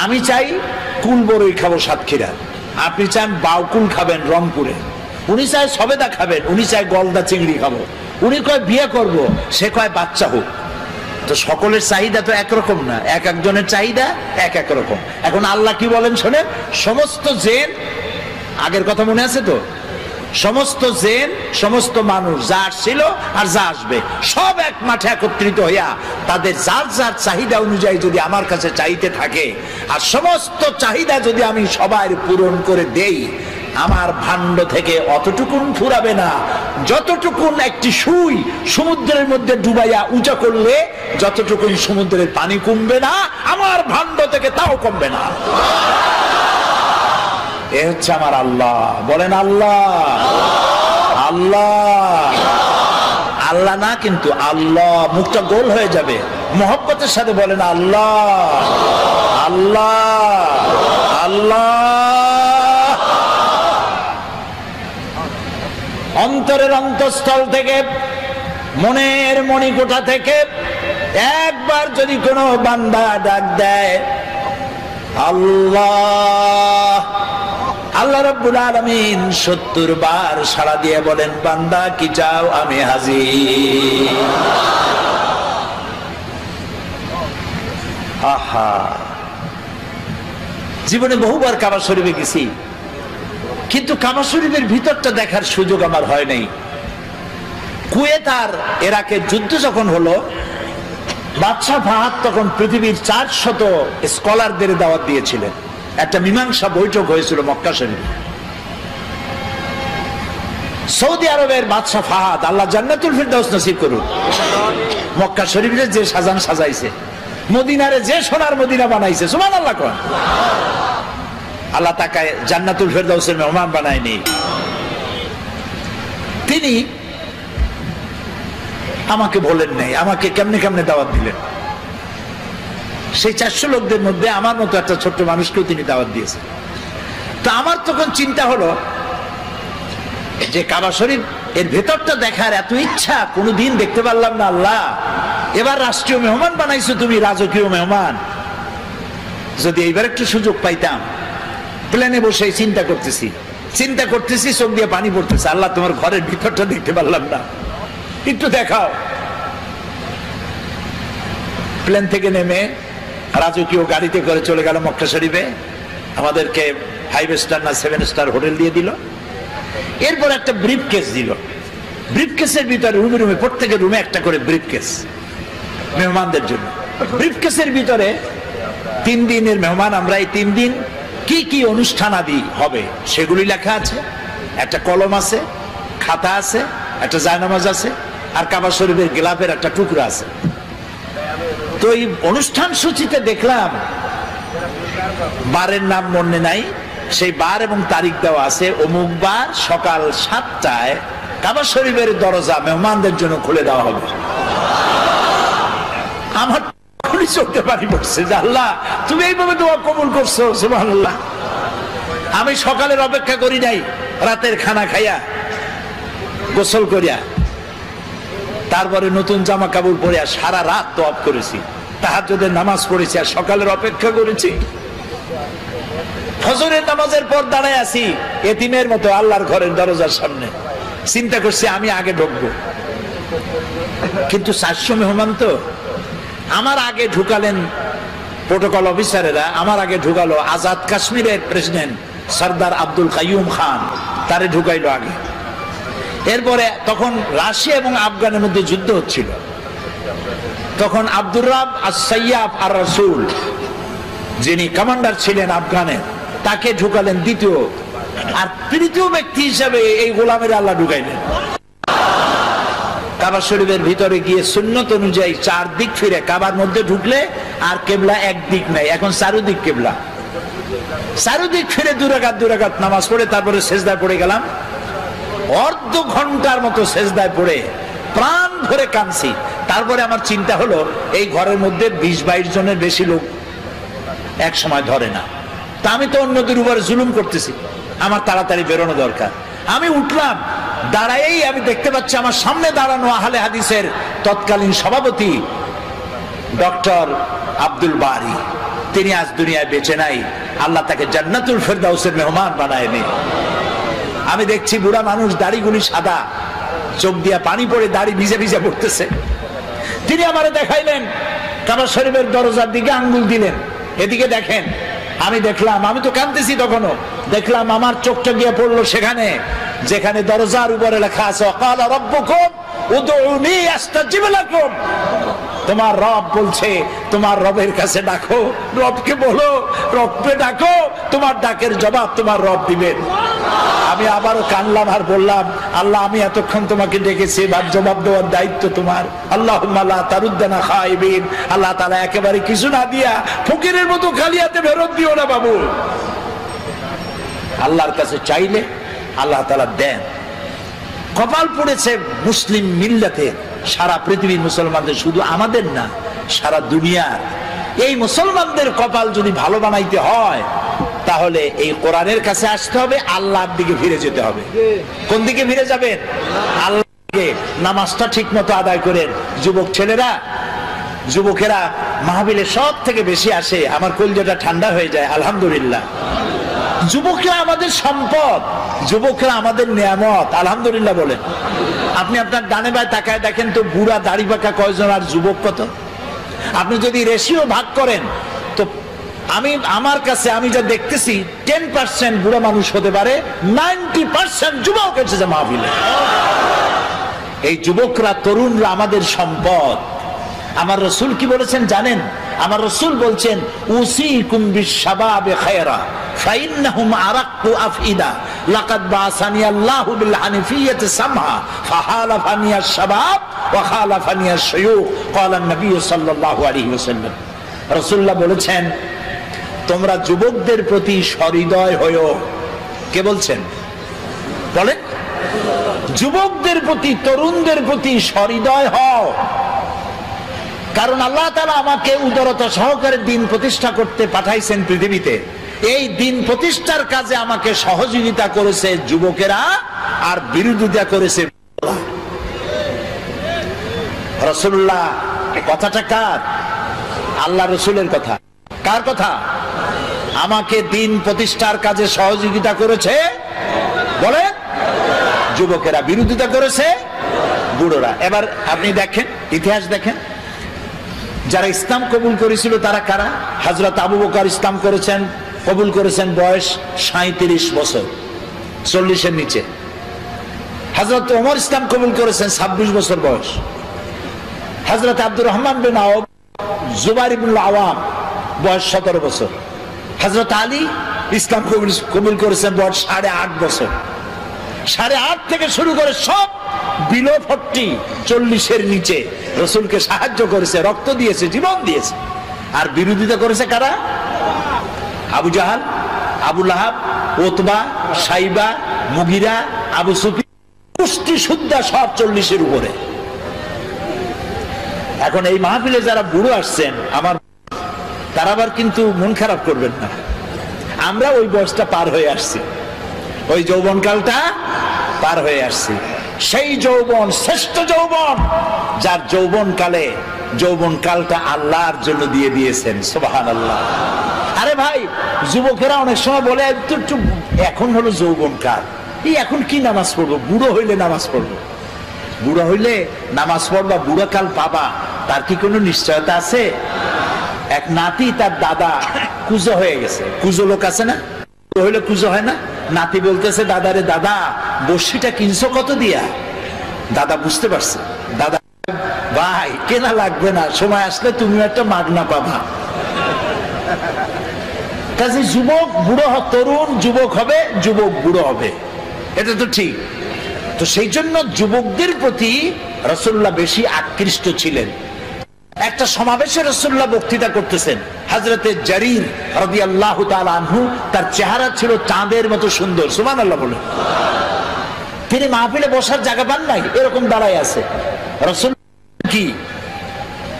আমি চাই কুল বড়ই খাবো সাতক্ষীরা, আপনি চান বাউকুল খাবেন রংপুরে, উনি চায় সবেদা খাবেন, উনি চায় গলদা চিংড়ি খাবো, উনি কয় বিয়ে করব, সে কয় বাচ্চা হোক। তো সকলের চাহিদা তো একরকম না, এক একজনের চাহিদা এক এক রকম। এখন আল্লাহ কি বলেন শোনেন, সমস্ত জিন, আগের কথা মনে আছে তো, সমস্ত জিন, সমস্ত মানুষ যা আসছিল আর যা আসবে, সব এক মাঠে একত্রিত হইয়া তাদের যার যার চাহিদা অনুযায়ী যদি আমার কাছে চাইতে থাকে, আর সমস্ত চাহিদা যদি আমি সবার পূরণ করে দেই, আমার ভাণ্ড থেকে অতটুকুন ফুরাবে না যতটুকুন একটি সুই সমুদ্রের মধ্যে ডুবাইয়া উঁচা করলে যতটুকুন সমুদ্রের পানি কমবে না, আমার ভাণ্ড থেকে তাও কমবে না। এ হচ্ছে আমার আল্লাহ। বলেন আল্লাহ, আল্লাহ, আল্লাহ না কিন্তু আল্লাহ, মুখটা গোল হয়ে যাবে, মহব্বতের সাথে বলেন আল্লাহ, আল্লাহ, আল্লাহ। অন্তরের অন্তঃস্থল থেকে, মনের মণিকোঠা থেকে একবার যদি কোনো বান্দা ডাক দেয় আল্লাহ, আল্লাহ রাব্বুল আলামিন 70 বার সাড়া দিয়ে বলেন, বান্দা কি চাও, আমি হাজির। আহা, জীবনে বহুবার কাবা শরীফে গেছি, কিন্তু কাবা শরীফের ভিতরটা দেখার সুযোগ আমার হয় নাই। কুয়েত আর ইরাকের যুদ্ধ যখন হলো, বাদশাহ ফাহাদ তখন পৃথিবীর 400 স্কলারদের দাওয়াত দিয়েছিলেন। একটা মীমাংসা বৈঠক হয়েছিল মক্কা শরীফে। সৌদি আরবের বাদশাহ ফাহাদ, আল্লাহ জান্নাতুল ফিরদাউস নসিব করুন, মক্কা শরীফে যে সাজান সাজাইছে, মদিনারে যে সোনার মদিনা বানাইছে, সুবহানাল্লাহ কোন, আল্লাহ তাকে জান্নাতুল ফিরদাউসের মেহমান বানায়নি। তিনি আমাকে বলেন নাই, আমাকে কেমনে কেমনে দাওয়াত দিলেন। সেই 400 লোকদের মধ্যে আমার মতো একটা ছোট্ট মানুষকেও তিনি দাওয়াত দিয়েছেন। তো আমার তখন চিন্তা হলো যে কাবা শরীফ এর ভেতরটা দেখার এত ইচ্ছা, কোনোদিন দেখতে পারলাম না। আল্লাহ, এবার রাষ্ট্রীয় মেহমান বানাইছো তুমি, রাজকীয় মেহমান, যদি এইবার একটু সুযোগ পাইতাম। প্লেনে বসে চিন্তা করতেছি, চোখ দিয়ে পানি পড়তেছে, আল্লাহ তোমার ঘরের ভিতরটা দেখতে পারলাম না, একটু দেখাও। প্লেন থেকে নেমে রাজকীয় গাড়িতে করে চলে গেল মক্কা শরীফে। আমাদেরকে 5 স্টার না 7 স্টার হোটেল দিয়ে দিল। এরপর একটা ব্রিফকেস দিল। ব্রিফকেসের ভিতরে রুমে রুমে, প্রত্যেকের রুমে একটা করে ব্রিফকেস মেহমানদের জন্য। ব্রিফকেসের ভিতরে 3 দিনের মেহমান আমরা, এই 3 দিন কি কি অনুষ্ঠানাদি হবে সেগুলি লেখা আছে। একটা কলম আছে, খাতা আছে, একটা জায়নামাজ আছে, আর কাবা শরীফের গিলাফের একটা টুকরা আছে। তো এই অনুষ্ঠান সূচিতে দেখলাম বারের নাম মনে নাই, সেই বার এবং তারিখ দেওয়া আছে, অমুক বার সকাল 7টায় কাবা শরীফের দরজা মেহমানদের জন্য খুলে দেওয়া হবে। আমার চোখে পানি পড়ছে যে আল্লাহ তুমি এইভাবে দোয়া কবুল করছো, সুবহানাল্লাহ। আমি সকালের অপেক্ষা করি নাই, রাতের খানা খাইয়া গোসল করিয়া তারপরে নতুন জামা কাপড় পরিয়া সারা রাত তওয়াফ করেছি, তাহাজ্জুদের নামাজ পড়েছি, আর সকালের অপেক্ষা করেছি। ফজরের নামাজের পর দাঁড়ায় আছি এতিমের মতো আল্লাহর ঘরের দরজার সামনে, চিন্তা করছি আমি আগে ঢুকবো। কিন্তু 400 মেহমান তো, আমার আগে ঢুকালেন প্রোটোকল অফিসারেরা আমার আগে ঢুকালো আজাদ কাশ্মীরের প্রেসিডেন্ট সর্দার আব্দুল কাইয়ুম খান, তারে ঢুকাইলো আগে। এরপরে তখন রাশিয়া এবং আফগানের মধ্যে যুদ্ধ হচ্ছিল, তখন আব্দুর রাব আস-সাইয়াফ আর রাসূল যিনি কমান্ডার ছিলেন আফগানের, তাকে ঢুকালেন দ্বিতীয়, আর তৃতীয় ব্যক্তি হিসাবে এই গোলামের আল্লাহ ঢুকাইলেন। কাবা শরীফের ভিতরে গিয়ে সুন্নত অনুযায়ী 4 দিক ফিরে, কাবার মধ্যে ঢুকলে আর কেবলা এক দিক নাই, এখন চারুদিক কেবলা। চারুদিক ফিরে 2 রাকাত নামাজ পড়ে তারপরে সেজদায় পড়ে গেলাম। অর্ধ ঘন্টার মতো সেজদায় পড়ে প্রাণ ভরে কাঁদছি। তারপরে আমার চিন্তা হলো এই ঘরের মধ্যে 20-22 জনের বেশি লোক এক সময় ধরে না, তা আমি তো অন্যদের উপরে জুলুম করতেছি, আমার তাড়াতাড়ি বেরোনো দরকার। আমি উঠলাম, দাঁড়াই আমি দেখতে পাচ্ছি আমার সামনে দাঁড়ানো আহলে হাদিসের তৎকালীন সভাপতি ডক্টর আব্দুল বারী। তিনি আজ দুনিয়ায় বেঁচে নাই, আল্লাহ তাকে জান্নাতুল ফেরদাউসের মেহমান বানায় নি। আমি দেখছি বুড়া মানুষ, দাড়িগুলি সাদা, চোখ দিয়া পানি পড়ে দাড়ি ভিজে ভিজে পড়তেছে। তিনি আমারে দেখাইলেন, কাবা শরীফের দরজার দিকে আঙ্গুল দিলেন, এদিকে দেখেন। আমি দেখলাম, আমি তো কাঁদতেছি তখনও, দেখলাম আমার চোখটা গিয়ে পড়লো সেখানে যেখানে দরজার উপরে লেখা আছে ওয়াকালা রাব্বুকুম উদউনি আস্তাজিব লাকুম। তোমার রব বলছে তোমার রবের কাছে ডাকো, রবকে বলো, রবকে ডাকো, তোমার ডাকের জবাব তোমার রব দিবেন। আমি আবারও কানলাম আর বললাম, আল্লাহ আমি এতক্ষণ তোমাকে ডেকেছি, এবার জবাব দেওয়ার দায়িত্ব তোমার। আল্লাহুম্মা লা তারুদ্দানা খাইবিন, আল্লাহ তাআলা একেবারে কিছু না দিয়া ফকিরের মতো খালি হাতে ফেরত দিও না বাবু। আল্লাহর কাছে চাইলে আল্লাহ তাআলা দেন। কপাল পড়েছে মুসলিম মিল্লাতে, সারা পৃথিবীর মুসলমানদের, শুধু আমাদের না সারা দুনিয়ার। এই মুসলমানদের কপাল যদি ভালো বানাইতে হয় তাহলে এই কোরআনের কাছে আসতে হবে, আল্লাহর দিকে ফিরে যেতে হবে। কোন দিকে ফিরে যাবেন? আল্লাহকে। নামাজটা ঠিক মতো আদায় করেন। যুবক ছেলেরা, যুবকেরা মাহফিলে সব থেকে বেশি আসে, আমার কলিজাটা ঠান্ডা হয়ে যায়। আলহামদুলিল্লাহ, যুবকরা আমাদের সম্পদ, যুবকরা আমাদের নিয়ামত। আলহামদুলিল্লাহ বলেন। আপনি আপনার ডানে বাঁয়ে তাকায় দেখেন তো বুড়া দাড়ি পাকা কয়জন আর যুবক কত। আপনি যদি রেশিও ভাগ করেন তো আমার কাছে আমি যা দেখতেছি 10% বুড়া মানুষ হতে পারে, 90% যুবক এসেছে মাহফিলে। এই যুবকরা, তরুণরা আমাদের সম্পদ। আমার রাসূল কি বলেছেন জানেন? আমার রাসূল বলছেন উসিকুম বিশ-শাবাবে খায়রা ফাইন্নাহুম আরাক্কু আফইদা লাকাদ বাসানি আল্লাহু বিল হানিফিয়্যাতি সামহা ফাহালাফানি আশ-শাবাব ওয়া খালাফানি আশ-শায়ুখ ক্বালা নবী সাল্লাল্লাহু আলাইহি ওয়াসাল্লাম। রাসূলুল্লাহ বলেছেন তোমরা যুবকদের প্রতি সহৃদয় হও। কে বলছেন? বলেন। যুবকদের প্রতি, তরুণদের প্রতি সহৃদয় হও, কারণ আল্লাহ তাআলা আমাকে উদারতা সহকারে দিন প্রতিষ্ঠা করতে পাঠাইছেন পৃথিবীতে। এই দিন প্রতিষ্ঠার কাজে আমাকে সহযোগিতা করেছে যুবকেরা, আর বিরোধিতা করেছে রাসূলুল্লাহ। কথাটা কার? আল্লাহ রাসূলের কথা। কার কথা? আমাকে দিন প্রতিষ্ঠার কাজে সহযোগিতা করেছে বলেন যুবকেরা, বিরোধিতা করেছে বুড়োরা। এবার আপনি দেখেন, ইতিহাস দেখেন, যারা ইসলাম কবুল করেছিল তারা কারা? হযরত আবু বকর ইসলাম করেছেন, কবুল করেছেন বয়স 37 বছর, 40-এর নিচে। হযরত ওমর ইসলাম কবুল করেছেন 26 বছর বয়স। হযরত আব্দুর রহমান বিন আওফ, জুবাইর ইবনে আওয়াম বয়স 17 বছর। হযরত আলী ইসলাম কবুল করেছেন বয়স 8.5 বছর। 8.5 থেকে শুরু করে সব বিলো 40, 40-এর নিচে রাসূলকে সাহায্য করেছে, রক্ত দিয়েছে, জীবন দিয়েছে। আর বিরোধিতা করেছে কারা? আবু জাহাল, আবু লাহাব, উতবা, সাইবা, মুগিরা, আবু সুফিয়ান, কুষ্টি সুদ্ধা সব 40-এর উপরে। এখন এই মাহফিলে যারা বুড়ো আসছেন আমার, তারা আবার কিন্তু মন খারাপ করবেন না, আমরা ওই বয়সটা পার হয়ে আসছি, ওই যৌবনকালটা পার হয়ে আসছি। সেই যৌবন শ্রেষ্ঠ যৌবন, যার যৌবনকালে যৌবনকালটা আল্লাহর জন্য দিয়ে দিয়েছেন। সুবহানাল্লাহ। আরে ভাই, যুবকেরা অনেক সময় বলে এখন হলো যৌবনকাল, এই এখন কি নামাজ পড়বো? বুড়ো হইলে নামাজ পড়বো। বুড়ো হইলে নামাজ পড়বা, বুড়ো কাল পাবা, তার কি কোনো নিশ্চয়তা আছে? এক নাতি তার দাদা কুজো হয়ে গেছে, কুজো লোক আছে না, হইলে কুজো হয় না, নাতি বলতেছে দাদারে, দাদা বড়শিটা কিনছো কত দিয়া? দাদা বুঝতে পারছে, দাদা ভাই কেনা লাগবে না, সময় আসলে তুমি একটা মাগনা পাবা। কাজে যুবক বুড়ো, তরুণ যুবক হবে, যুবক বুড়ো হবে, এটা তো ঠিক। তো সেই জন্য যুবকদের প্রতি রাসূলুল্লাহ বেশি আকৃষ্ট ছিলেন। একটা সমাবেশে রাসূলুল্লাহ বক্তৃতা করতেছেন, হযরতে জারীর রাদিয়াল্লাহু তাআলা আনহু, তার চেহারা ছিল চাঁদের মতো সুন্দর, সুবহানাল্লাহ বলে। তিনি মাহফিলে বসার জায়গা পান নাই, এরকম দাঁড়ায় আছে। রাসূল কি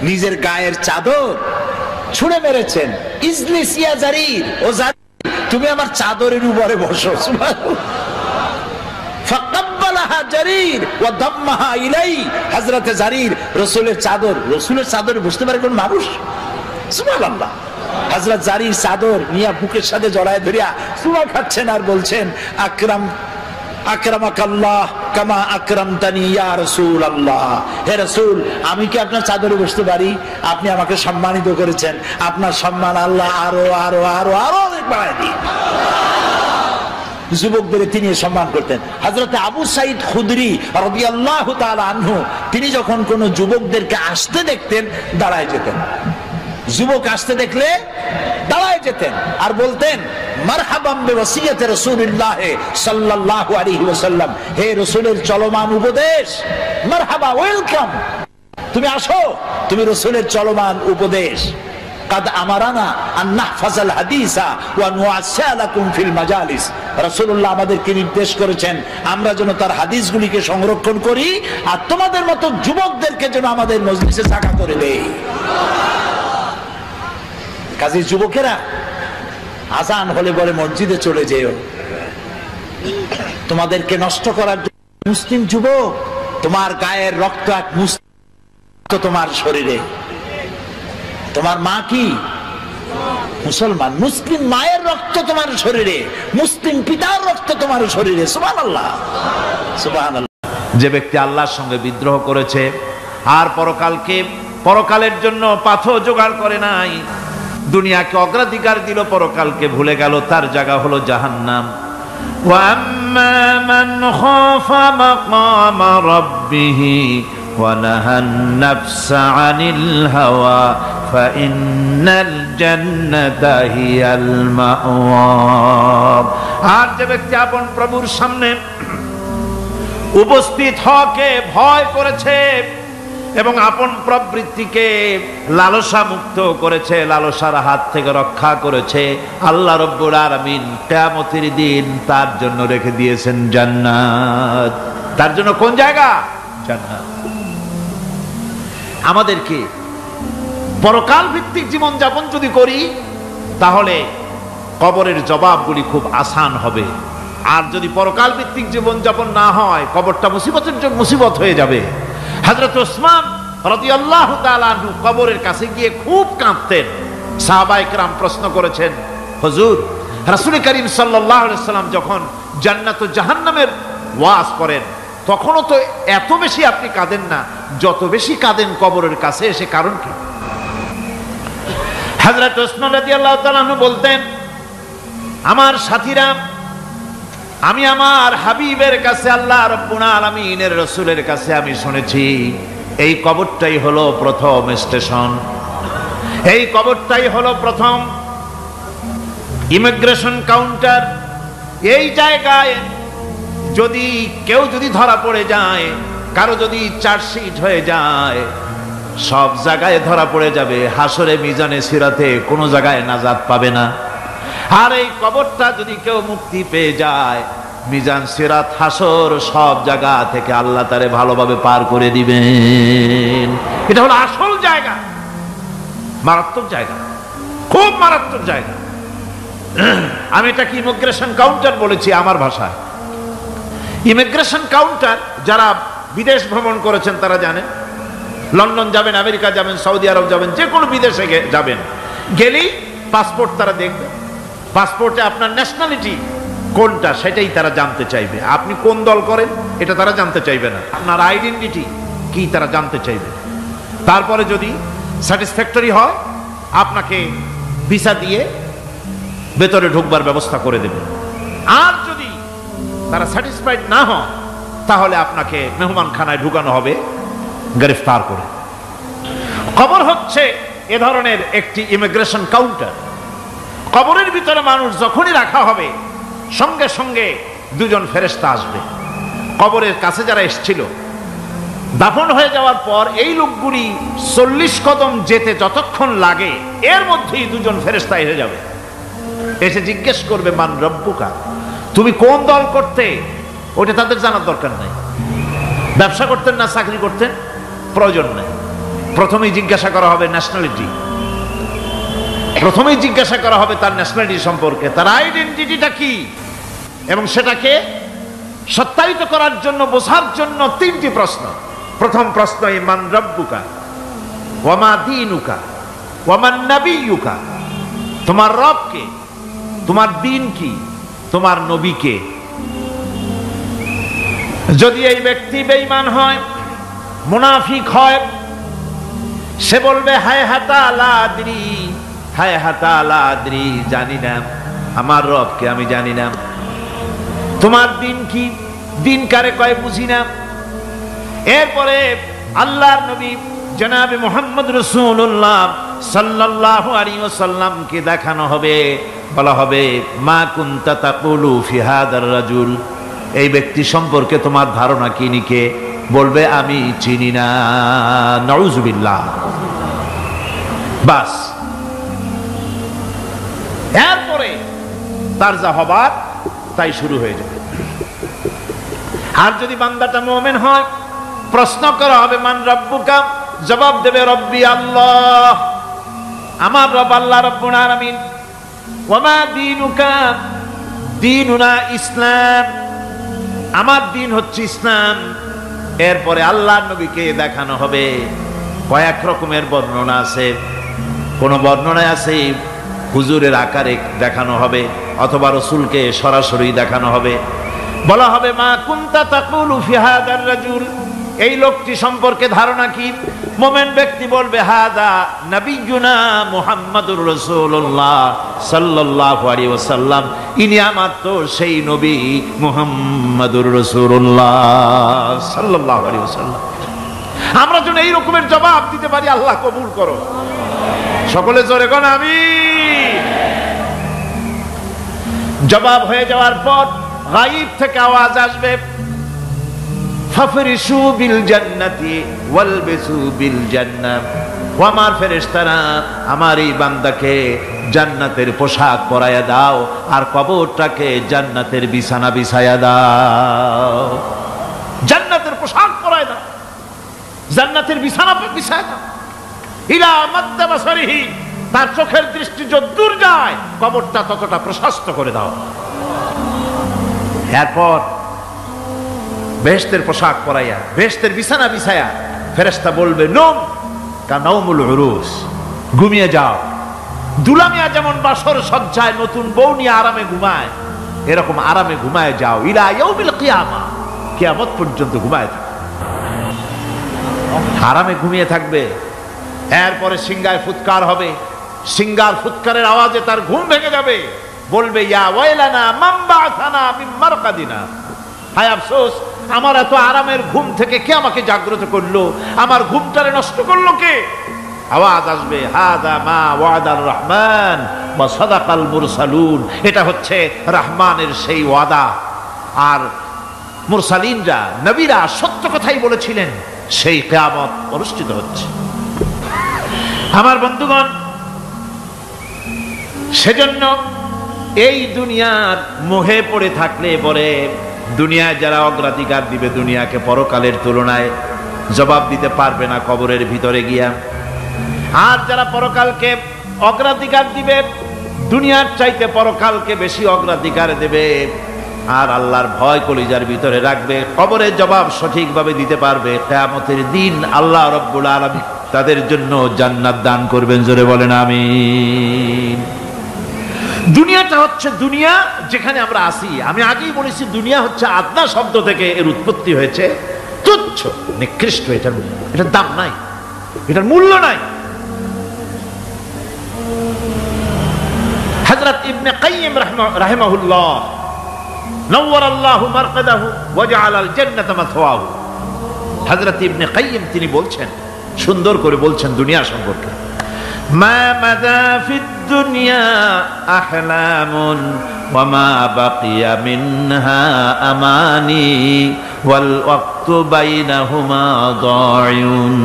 নিজের গায়ের চাদর ছুঁড়ে মেরেছেন, ইজলিস ইয়া জারীর, ও জারীর তুমি আমার চাদরের উপরে বসো। সুবহানাল্লাহ। ফাকাব্বালাহা জারীর ওয়া দাম্মাহা ইলাই, হযরতে জারীর রাসূলের চাদর বুঝতে পারে কোন মানুষ? সুবহানাল্লাহ। হযরত জারীর চাদর নিয়া বুকের সাথে জড়ায় ধরিয়া সুমা খাচ্ছেন আর বলছেন, আকরামাকাল্লাহ কামা আকরামতানি ইয়া রাসূলুল্লাহ, হে রাসূল আমি কি আপনার চাদরে বসতে পারি? আপনি আমাকে সম্মানিত করেছেন, আপনার সম্মান আল্লাহ আরো আরো আরো আরো অনেক বাড়ায় দিন। যুবকদের তিনি সম্মান করতেন। হযরত আবু সাঈদ খুদরি রাদিয়াল্লাহু তাআলা আনহু, তিনি যখন কোন যুবকদেরকে আসতে দেখতেন দাঁড়ায় যেতেন, যুবক আসতে দেখলে দাঁড়ায় যেতেন আর বলতেন, মারহাবাম বিওয়াসিয়াতি রাসূলিল্লাহ সাল্লাল্লাহু আলাইহি ওয়াসাল্লাম, হে রাসূলের চলমান উপদেশ, মারহাবা, ওয়েলকাম, তুমি আসো, তুমি রাসূলের চলমান উপদেশ। কাদ আমারানা আন নাহফাজাল হাদিসা ওয়া নুআসালাকুম ফিল মাজালিস, রাসূলুল্লাহ আমাদেরকে নির্দেশ করেছেন আমরা যেন তার হাদিসগুলিকে সংরক্ষণ করি আর তোমাদের মতো যুবকদেরকে যেন আমাদের মজলিসে জায়গা করে দেই। কাজে যুবকেরা আজান হলে বলে মসজিদে চলে যেও, তোমাদেরকে নষ্ট করার জন্য। মুসলিম যুবক, তোমার গায়ের রক্ত এক মুসলিম, তোমার শরীরে, তোমার মা কি মুসলমান, মুসলিম মায়ের রক্ত তোমার শরীরে, মুসলিম পিতার রক্ত তোমার শরীরে। সুবহানাল্লাহ, সুবহানাল্লাহ। যে ব্যক্তি আল্লাহর সঙ্গে বিদ্রোহ করেছে আর পরকালের জন্য পাথর জোগাড় করে নাই, দুনিয়াকে অগ্রাধিকার দিল, পরকালকে ভুলে গেল, তার জায়গা হলো জাহান্নাম। ওয়া আম্মা মান খাফা মাকামা রাব্বিহি ওয়া নাহান নাফসা আনিল হাওয়া ফাইন্নাল জান্নাতা হিয়াল মাওয়া। আর যে ব্যক্তি আপন প্রভুর সামনে উপস্থিত হওয়াকে ভয় করেছে এবং আপন প্রবৃত্তিকে লালসা মুক্ত করেছে, লালসার হাত থেকে রক্ষা করেছে, আল্লাহ রব্বুল আলামিন কিয়ামতের দিন তার জন্য রেখে দিয়েছেন জান্নাত। তার জন্য কোন জায়গা? জান্নাত। আমাদেরকে পরকাল ভিত্তিক জীবন যাপন যদি করি তাহলে কবরের জবাবগুলি খুব আসান হবে। আর যদি পরকাল ভিত্তিক জীবন যাপন না হয়, কবরটা মুসিবত হয়ে যাবে। হযরত ওসমান রাদিয়াল্লাহু তাআলা আনহু কবরের কাছে গিয়ে খুব কাঁদতেন। সাহাবায়ে কেরাম প্রশ্ন করেছেন, হুজুর রাসূল করিম সাল্লাল্লাহু আলাইহি ওয়াসাল্লাম যখন জান্নাত ও জাহান্নামের ওয়াজ করেন তখনও তো এত বেশি আপনি কাঁদেন না, যত বেশি কাঁদেন কবরের কাছে এসে, কারণ কি? হযরত ওসমান রাদিয়াল্লাহু তাআলা আনহু বলতেন, আমার সাথীরা, আমি আমার হাবিবের কাছে, আল্লাহ রাব্বুল আলামিনের রাসূলের কাছে আমি শুনেছি এই কবরটাই হলো প্রথম স্টেশন, এই কবরটাই হলো প্রথম ইমিগ্রেশন কাউন্টার। এই জায়গায় যদি কেউ ধরা পড়ে যায়, কারো যদি চার্জশিট হয়ে যায়, সব জায়গায় ধরা পড়ে যাবে, হাসরে মিজানে সিরাতে কোনো জায়গায় নাজাত পাবে না। আর এই কবরটা যদি কেউ মুক্তি পেয়ে যায়, মিজান সিরাত হাসর সব জায়গা থেকে আল্লাহ তারে ভালোভাবে পার করে দিবেন। এটা হলো আসল জায়গা, মারাত্মক জায়গা, খুব মারাত্মক জায়গা। আমি এটাকে ইমিগ্রেশন কাউন্টার বলেছি আমার ভাষায়। ইমিগ্রেশন কাউন্টার যারা বিদেশ ভ্রমণ করেছেন তারা জানেন। লন্ডন যাবেন, আমেরিকা যাবেন, সৌদি আরব যাবেন, যে কোনো বিদেশে যাবেন, গেলেই পাসপোর্ট তারা দেখবে। পাসপোর্টে আপনার ন্যাশনালিটি কোনটা সেটাই তারা জানতে চাইবে। আপনি কোন দল করেন এটা তারা জানতে চাইবে না, আপনার আইডেন্টিটি কি তারা জানতে চাইবে। তারপরে যদি স্যাটিসফ্যাক্টরি হয় আপনাকে ভিসা দিয়ে ভেতরে ঢুকবার ব্যবস্থা করে দেবে। আর যদি তারা স্যাটিসফাইড না হন তাহলে আপনাকে মেহমানখানায় ঢুকানো হবে গ্রেফতার করে। কবর হচ্ছে এ ধরনের একটি ইমিগ্রেশন কাউন্টার। কবরের ভিতরে মানুষ যখনই রাখা হবে সঙ্গে সঙ্গে দুজন ফেরেশতা আসবে। কবরের কাছে যারা এসেছিল দাফন হয়ে যাওয়ার পর এই লোকগুলি 40 কদম যেতে যতক্ষণ লাগে এর মধ্যেই দুজন ফেরেশতা এসে যাবে, এসে জিজ্ঞেস করবে মান রব্বুকা, তুমি কোন দল করতে? ওটা তাদের জানার দরকার নাই। ব্যবসা করতেন না চাকরি করতেন প্রয়োজন নাই। প্রথমেই জিজ্ঞাসা করা হবে ন্যাশনালিটি, প্রথমেই জিজ্ঞাসা করা হবে তার ন্যাশনালিটি সম্পর্কে, তার আইডেন্টিটিটা কি, এবং সেটাকে সত্যায়িত করার জন্য বোঝার জন্য 3টি প্রশ্ন। প্রথম প্রশ্ন মান রব্বুকা ওয়া মা দীনুকা ওয়া মান নাবিয়্যুকা, তোমার রব কে, তোমার দ্বীন কি, তোমার নবী কে। যদি এই ব্যক্তি বেঈমান হয়, মুনাফিক হয়, সে বলবে হায় হাতা লা আদরি, হায় হাতা লা আদরি, জানি না আমার রবকে আমি জানি না। তোমার দিন কি, দিন কারে কয় বুঝি না। এরপরে আল্লাহর নবী জনাবে মুহাম্মদ রাসূলুল্লাহ সাল্লাল্লাহু আলাইহি ওয়াসাল্লামকে দেখানো হবে, বলা হবে মা কুনতা তাকুলু ফি হাদার রাজুল, এই ব্যক্তি সম্পর্কে তোমার ধারণা কি নিকে? বলবে আমি চিনি না। নাউযুবিল্লাহ। বাস, এরপরে তার যা হবার তাই শুরু হয়ে যাবে। আর যদি বান্দাটা মুমিন হয়, প্রশ্ন করা হবে মান রব্বুকা, জবাব দেবে রব্বি আল্লাহ, আমার রব আল্লাহ রাব্বুল আলামিন। ওয়া মা দীনুকা, দীনুনা ইসলাম, আমার দিন হচ্ছে ইসলাম। এরপরে আল্লাহর নবীকে দেখানো হবে। কয়েক রকমের বর্ণনা আছে, কোন বর্ণনায় আছে হুজুরের আকারে দেখানো হবে, অথবা রাসূলকে সরাসরি দেখানো হবে। বলা হবে মা কুনতা তাকুলু ফি হাদার রাজুল, এই লোকটি সম্পর্কে ধারণা কি? মুমিন ব্যক্তি বলবে হাদা নবিয়ুনা মুহাম্মাদুর রাসূলুল্লাহ সাল্লাল্লাহু আলাইহি ওয়াসাল্লাম, ইনি আমার তো সেই নবী মুহাম্মাদুর রাসূলুল্লাহ সাল্লাল্লাহু আলাইহি ওয়াসাল্লাম। আমরা যেন এই রকমের জবাব দিতে পারি, আল্লাহ কবুল করো। সকলে জোরে কোন আমিন। জবাব হয়ে যাওয়ার পর গায়ব থেকে আওয়াজ আসবে ফাফরিশু বিল জান্নাতি ওয়ালবিসু বিল জান্নাহ, ও আমার ফেরেশতারা আমার এই বান্দাকে জান্নাতের পোশাক পরায়া দাও আর কবরটাকে জান্নাতের বিছানা বিছায়া দাও। জান্নাতের পোশাক পরায়া দাও, জান্নাতের বিছানা বিছায়া দাও। ইলা মাদ্দা বাসারিহি, তার চোখের দৃষ্টি যতদূর যায় কবরটা ততটা প্রশস্ত করে দাও। এরপর বেহেশতের পোশাক পরাইয়া বেহেশতের বিছানা বিছায়া ফেরেশতা বলবে নম কানাউমুল উরুস, ঘুমিয়ে যাও। দুলামিয়া যেমন বাসর সজ্জায় নতুন বউ নিয়ে আরামে ঘুমায়, এরকম আরামে ঘুমায় যাও। ইলা ইয়াউমিল কিয়ামা, কিয়ামত পর্যন্ত ঘুমায় থাকবে, আরামে ঘুমিয়ে থাকবে। এরপরে সিংগায় ফুৎকার হবে, সিংগার ফুৎকারের আওয়াজে তার ঘুম ভেঙে যাবে। বলবে ইয়া ওয়াইলানা মান বা'আসানা মিন মারকাদিনা, হায় আফসোস, আমার এত আরামের ঘুম থেকে কে আমাকে জাগ্রত করলো, আমার ঘুমটারে নষ্ট করলো কে? আওয়াজ আসবে হাদা মা ওয়াদার রহমান ওয়া সাদাকাল মুরসালুন, এটা হচ্ছে রহমানের সেই ওয়াদা, আর মুরসালিনরা নবীরা সত্য কথাই বলেছিলেন, সেই কিয়ামত অনুষ্ঠিত হচ্ছে। আমার বন্ধুগণ, সেজন্য এই দুনিয়ার মোহে পড়ে থাকলে পরে দুনিয়ায় যারা অগ্রাধিকার দিবে দুনিয়াকে পরকালের তুলনায়, জবাব দিতে পারবে না কবরের ভিতরে গিয়া। আর যারা পরকালকে অগ্রাধিকার দিবে, দুনিয়ার চাইতে পরকালকে বেশি অগ্রাধিকার দেবে, আর আল্লাহর ভয় কলিজার ভিতরে রাখবে, কবরের জবাব সঠিকভাবে দিতে পারবে, কিয়ামতের দিন আল্লাহ রাব্বুল আলামিন তাদের জন্য জান্নাত দান করবেন। জোরে বলেন আমিন। দুনিয়াটা হচ্ছে দুনিয়া যেখানে আমরা আসি। আমি আগেই বলেছি দুনিয়া হচ্ছে আদনা শব্দ থেকে এর উৎপত্তি হয়েছে, তুচ্ছ নিকৃষ্ট, এটার দাম নাই, এটার মূল্য নাই। হযরত ইবনে কাইয়িম রাহিমাহুল্লাহ নওয়ারাল্লাহু মারকাদাহু ওয়া জাআলাল জান্নাতা মাথওয়াহু, হযরত ইবনে কাইয়িম তিনি বলছেন, সুন্দর করে বলছেন দুনিয়া সম্পর্কে, মা মাদা ফিদ দুনিয়া আহলামুন ওয়া মা বাকিয়া মিনহা আমানি ওয়াল ওয়াক্তু বাইনাহুমা দায়ুন।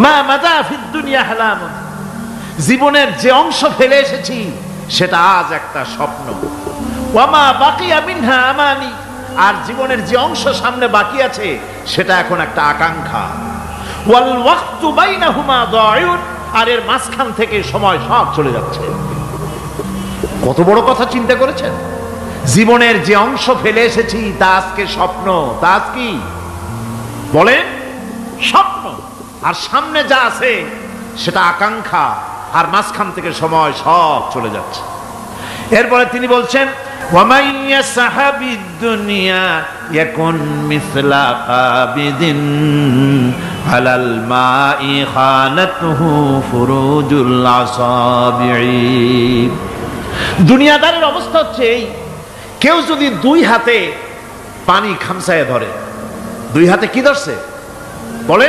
মা মাদা ফিদ দুনিয়া আহলামুন, জীবনের যে অংশ ফেলে এসেছি সেটা আজ একটা স্বপ্ন। ওয়া মা বাকিয়া মিনহা আমানি, আর জীবনের যে অংশ সামনে বাকি আছে সেটা এখন একটা আকাঙ্ক্ষা। ওয়াল ওয়াক্তু বাইনাহুমা দায়ুন, আর এর মাঝখান থেকে সময় সব চলে যাচ্ছে। কত বড় কথা চিন্তা করেছেন? জীবনের যে অংশ ফেলে এসেছি তা আজকে স্বপ্ন, তা আজ কি বলেন? স্বপ্ন। আর সামনে যা আছে সেটা আকাঙ্ক্ষা, আর মাঝখান থেকে সময় সব চলে যাচ্ছে। এরপরে তিনি বলছেন, وَمَنْ يَسْحَبِ الدُّنْيَا يَكُنْ مِثْلَ قَابِضٍ عَلَى الْمَاءِ خَانَتْهُ فُرُوجُ الْأَصَابِعِ। দুনিয়াদারের অবস্থা হচ্ছে এই, কেউ যদি দুই হাতে পানি খামসায় ধরে, দুই হাতে কি ধরছে বলে?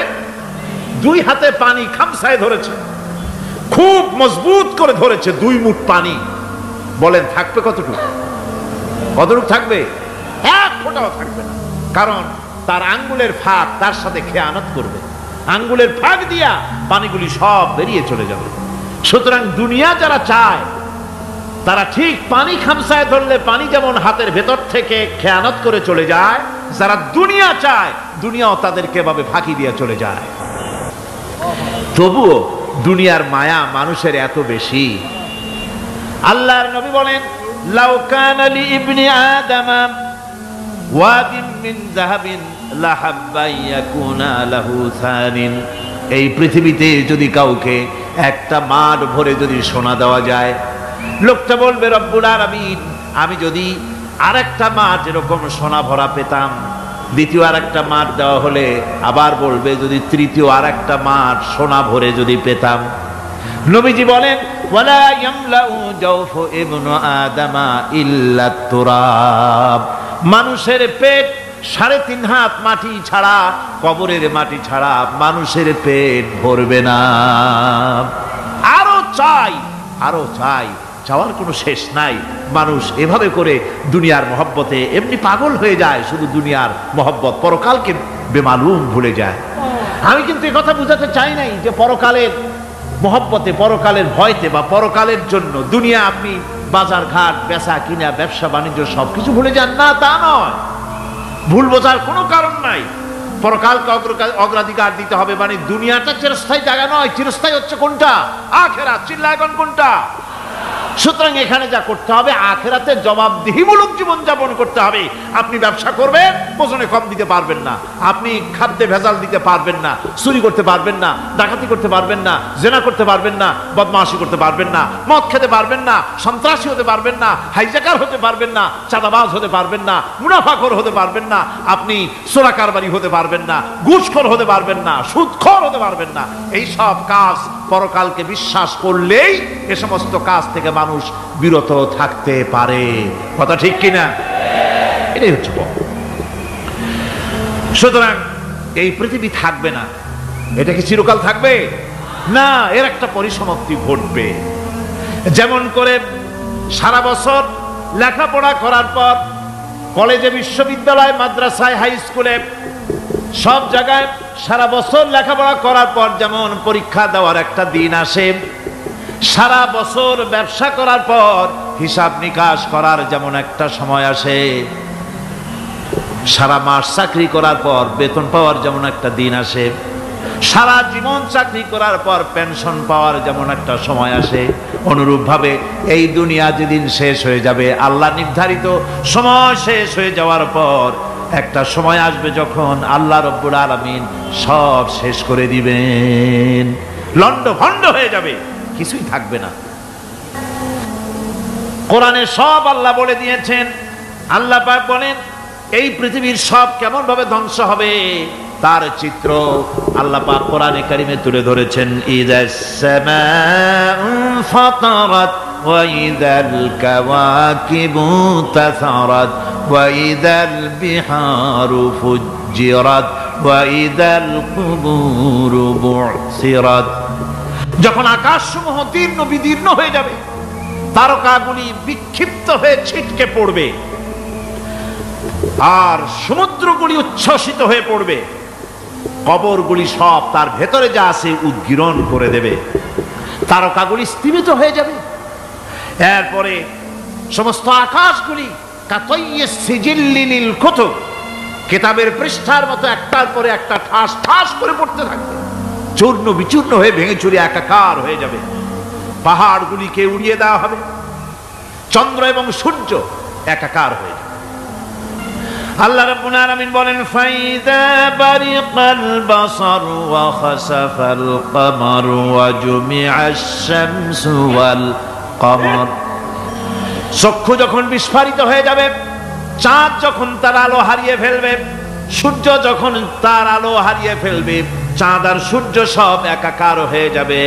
দুই হাতে পানি খামসায় ধরেছে, খুব মজবুত করে ধরেছে, 2 মুঠ পানি। বলেন থাকবে কতটুকু? কতটুকু থাকবে? 1 ফোঁটাও থাকবে না, কারণ তার আঙ্গুলের ফাঁক তার সাথে খেয়ানত করবে, আঙ্গুলের ফাঁক দিয়া পানিগুলি সব বেরিয়ে চলে যাবে। সুতরাং দুনিয়া যারা চায় তারা ঠিক পানি খামসায় ধরলে পানি যেমন হাতের ভেতর থেকে খেয়ানত করে চলে যায়, যারা দুনিয়া চায় দুনিয়াও তাদেরকে এভাবে ফাঁকি দিয়ে চলে যায়। তবুও দুনিয়ার মায়া মানুষের এত বেশি। আল্লাহর নবী বলেন, লাউ কানা লি ইবনি আদম ওয়াদিন মিন যাহাবিন লাহাব্বা ইয়াকুনা লাহু সানিন। এই পৃথিবীতে যদি কাউকে একটা মাঠ ভরে যদি সোনা দেওয়া যায়, লোকটা বলবে রব্বুল আলামিন, আমি যদি আরেকটা মাঠ এরকম সোনা ভরা পেতাম। দ্বিতীয় আরেকটা মাঠ দেওয়া হলে আবার বলবে যদি তৃতীয় আরেকটা মাঠ সোনা ভরে যদি পেতাম। নবীজি বলেন, ওয়ালা ইয়ামলাউ জাওফু ইবনু আদামা ইল্লা তুরাব। মানুষের পেট 3.5 হাত মাটি ছাড়া, কবরের মাটি ছাড়া মানুষের পেট ভরবে না। আরো চাই, আরো চাই, চাওয়ার কোনো শেষ নাই। মানুষ এভাবে করে দুনিয়ার মহব্বতে এমনি পাগল হয়ে যায়, শুধু দুনিয়ার মহব্বত, পরকালকে বেমালুম ভুলে যায়। আমি কিন্তু এই কথা বুঝাতে চাই নাই যে পরকালের মহব্বতে, পরকালের ভয়তে বা পরকালের জন্য দুনিয়া আপনি বাজার ঘাট, বেচা কিনা, ব্যবসা বাণিজ্য সবকিছু ভুলে যান, না তা নয়। ভুল বোঝার কোনো কারণ নাই। পরকালকে অগ্রাধিকার দিতে হবে, মানে দুনিয়াটা চিরস্থায়ী জায়গা নয়। চিরস্থায়ী হচ্ছে কোনটা? আখিরাত। চিল্লায় এখন কোনটা? সুতরাং এখানে যা করতে হবে, আখিরাতে জবাবদিহিমূলক জীবন যাপন করতে হবে। আপনি ব্যবসা করবেন, ওজনে কম দিতে পারবেন না, আপনি খাদ্যে ভেজাল দিতে পারবেন না, চুরি করতে পারবেন না, ডাকাতি করতে পারবেন না, জেনা করতে পারবেন না, বদমাশি করতে পারবেন না, মদ খেতে পারবেন না, সন্ত্রাসী হতে পারবেন না, হাইজাকার হতে পারবেন না, চাঁদাবাজ হতে পারবেন না, মুনাফাখোর হতে পারবেন না, আপনি চোরা কারবারি হতে পারবেন না, ঘুষখোর হতে পারবেন না, সুদখোর হতে পারবেন না। এই সব কাজ পরকালকে বিশ্বাস করলেই এ সমস্ত কাজ থেকে মানুষ বিরত থাকতে পারে। কথা ঠিক কিনা? এটাই হচ্ছে। সুতরাং এই পৃথিবী থাকবে না, এটা কি চিরকাল থাকবে না? এর একটা পরিসমাপ্তি ঘটবে। যেমন করে সারা বছর লেখাপড়া করার পর কলেজে, বিশ্ববিদ্যালয়, মাদ্রাসায়, হাই স্কুলে, সব জায়গায় সারা বছর লেখাপড়া করার পর যেমন পরীক্ষা দেওয়ার একটা দিন আসে, সারা বছর ব্যবসা করার পর হিসাব নিকাশ করার যেমন একটা সময় আসে, সারা মাস চাকরি করার পর বেতন পাওয়ার যেমন একটা দিন আসে, সারা জীবন চাকরি করার পর পেনশন পাওয়ার যেমন একটা সময় আসে, অনুরূপভাবে এই দুনিয়া যেদিন শেষ হয়ে যাবে, আল্লাহ নির্ধারিত সময় শেষ হয়ে যাওয়ার পর একটা সময় আসবে যখন আল্লাহ রব্বুল আলামিন সব শেষ করে দিবেন, লন্ডভন্ড হয়ে যাবে, কিছুই থাকবে না। কোরআনে সব আল্লাহ বলে দিয়েছেন। আল্লাহ পাক বলেন এই পৃথিবীর সব কেমন ভাবে ধ্বংস হবে তার চিত্র আল্লাহ পাক কোরআনে কারিমে তুলে ধরেছেন। ইযাস সামাউ ফাতারাত وإذا الكواكب انتثرت وإذا البحار فجرت وإذا القبور بعثرت। যখন আকাশসমূহ দীর্ণ বিদীর্ণ হয়ে যাবে, তারকাগুলি বিক্ষিপ্ত হয়ে ছিটকে পড়বে, আর সমুদ্রগুলি উচ্ছ্বসিত হয়ে পড়বে, কবরগুলি সব তার ভেতরে যা আছে উদ্গীরণ করে দেবে, তারকাগুলি স্থিমিত হয়ে যাবে। এরপরে সমস্ত আকাশগুলি কাতাইয়িস সিজিল্লিল কুতুব, কিতাবের পৃষ্ঠার মতো একটার পরে একটা ঠাস ঠাস করে পড়তে থাকবে, চূর্ণ বিচূর্ণ হয়ে ভেঙে চুরে একাকার হয়ে যাবে। পাহাড়গুলিকে উড়িয়ে দেওয়া হবে, চন্দ্র এবং সূর্য একাকার হয়ে যাবে। আল্লাহ রাব্বুল আলামিন বলেন, ফাইদা বারিকাল বাসার ওয়া খাসাফাল কমার ওয়া জুমিআশ শামসু ওয়াল কমার। চক্ষু যখন বিস্ফারিত হয়ে যাবে, চাঁদ যখন তার আলো হারিয়ে ফেলবে, সূর্য যখন তার আলো হারিয়ে ফেলবে, চাঁদ আর সূর্য সব একাকার হয়ে যাবে,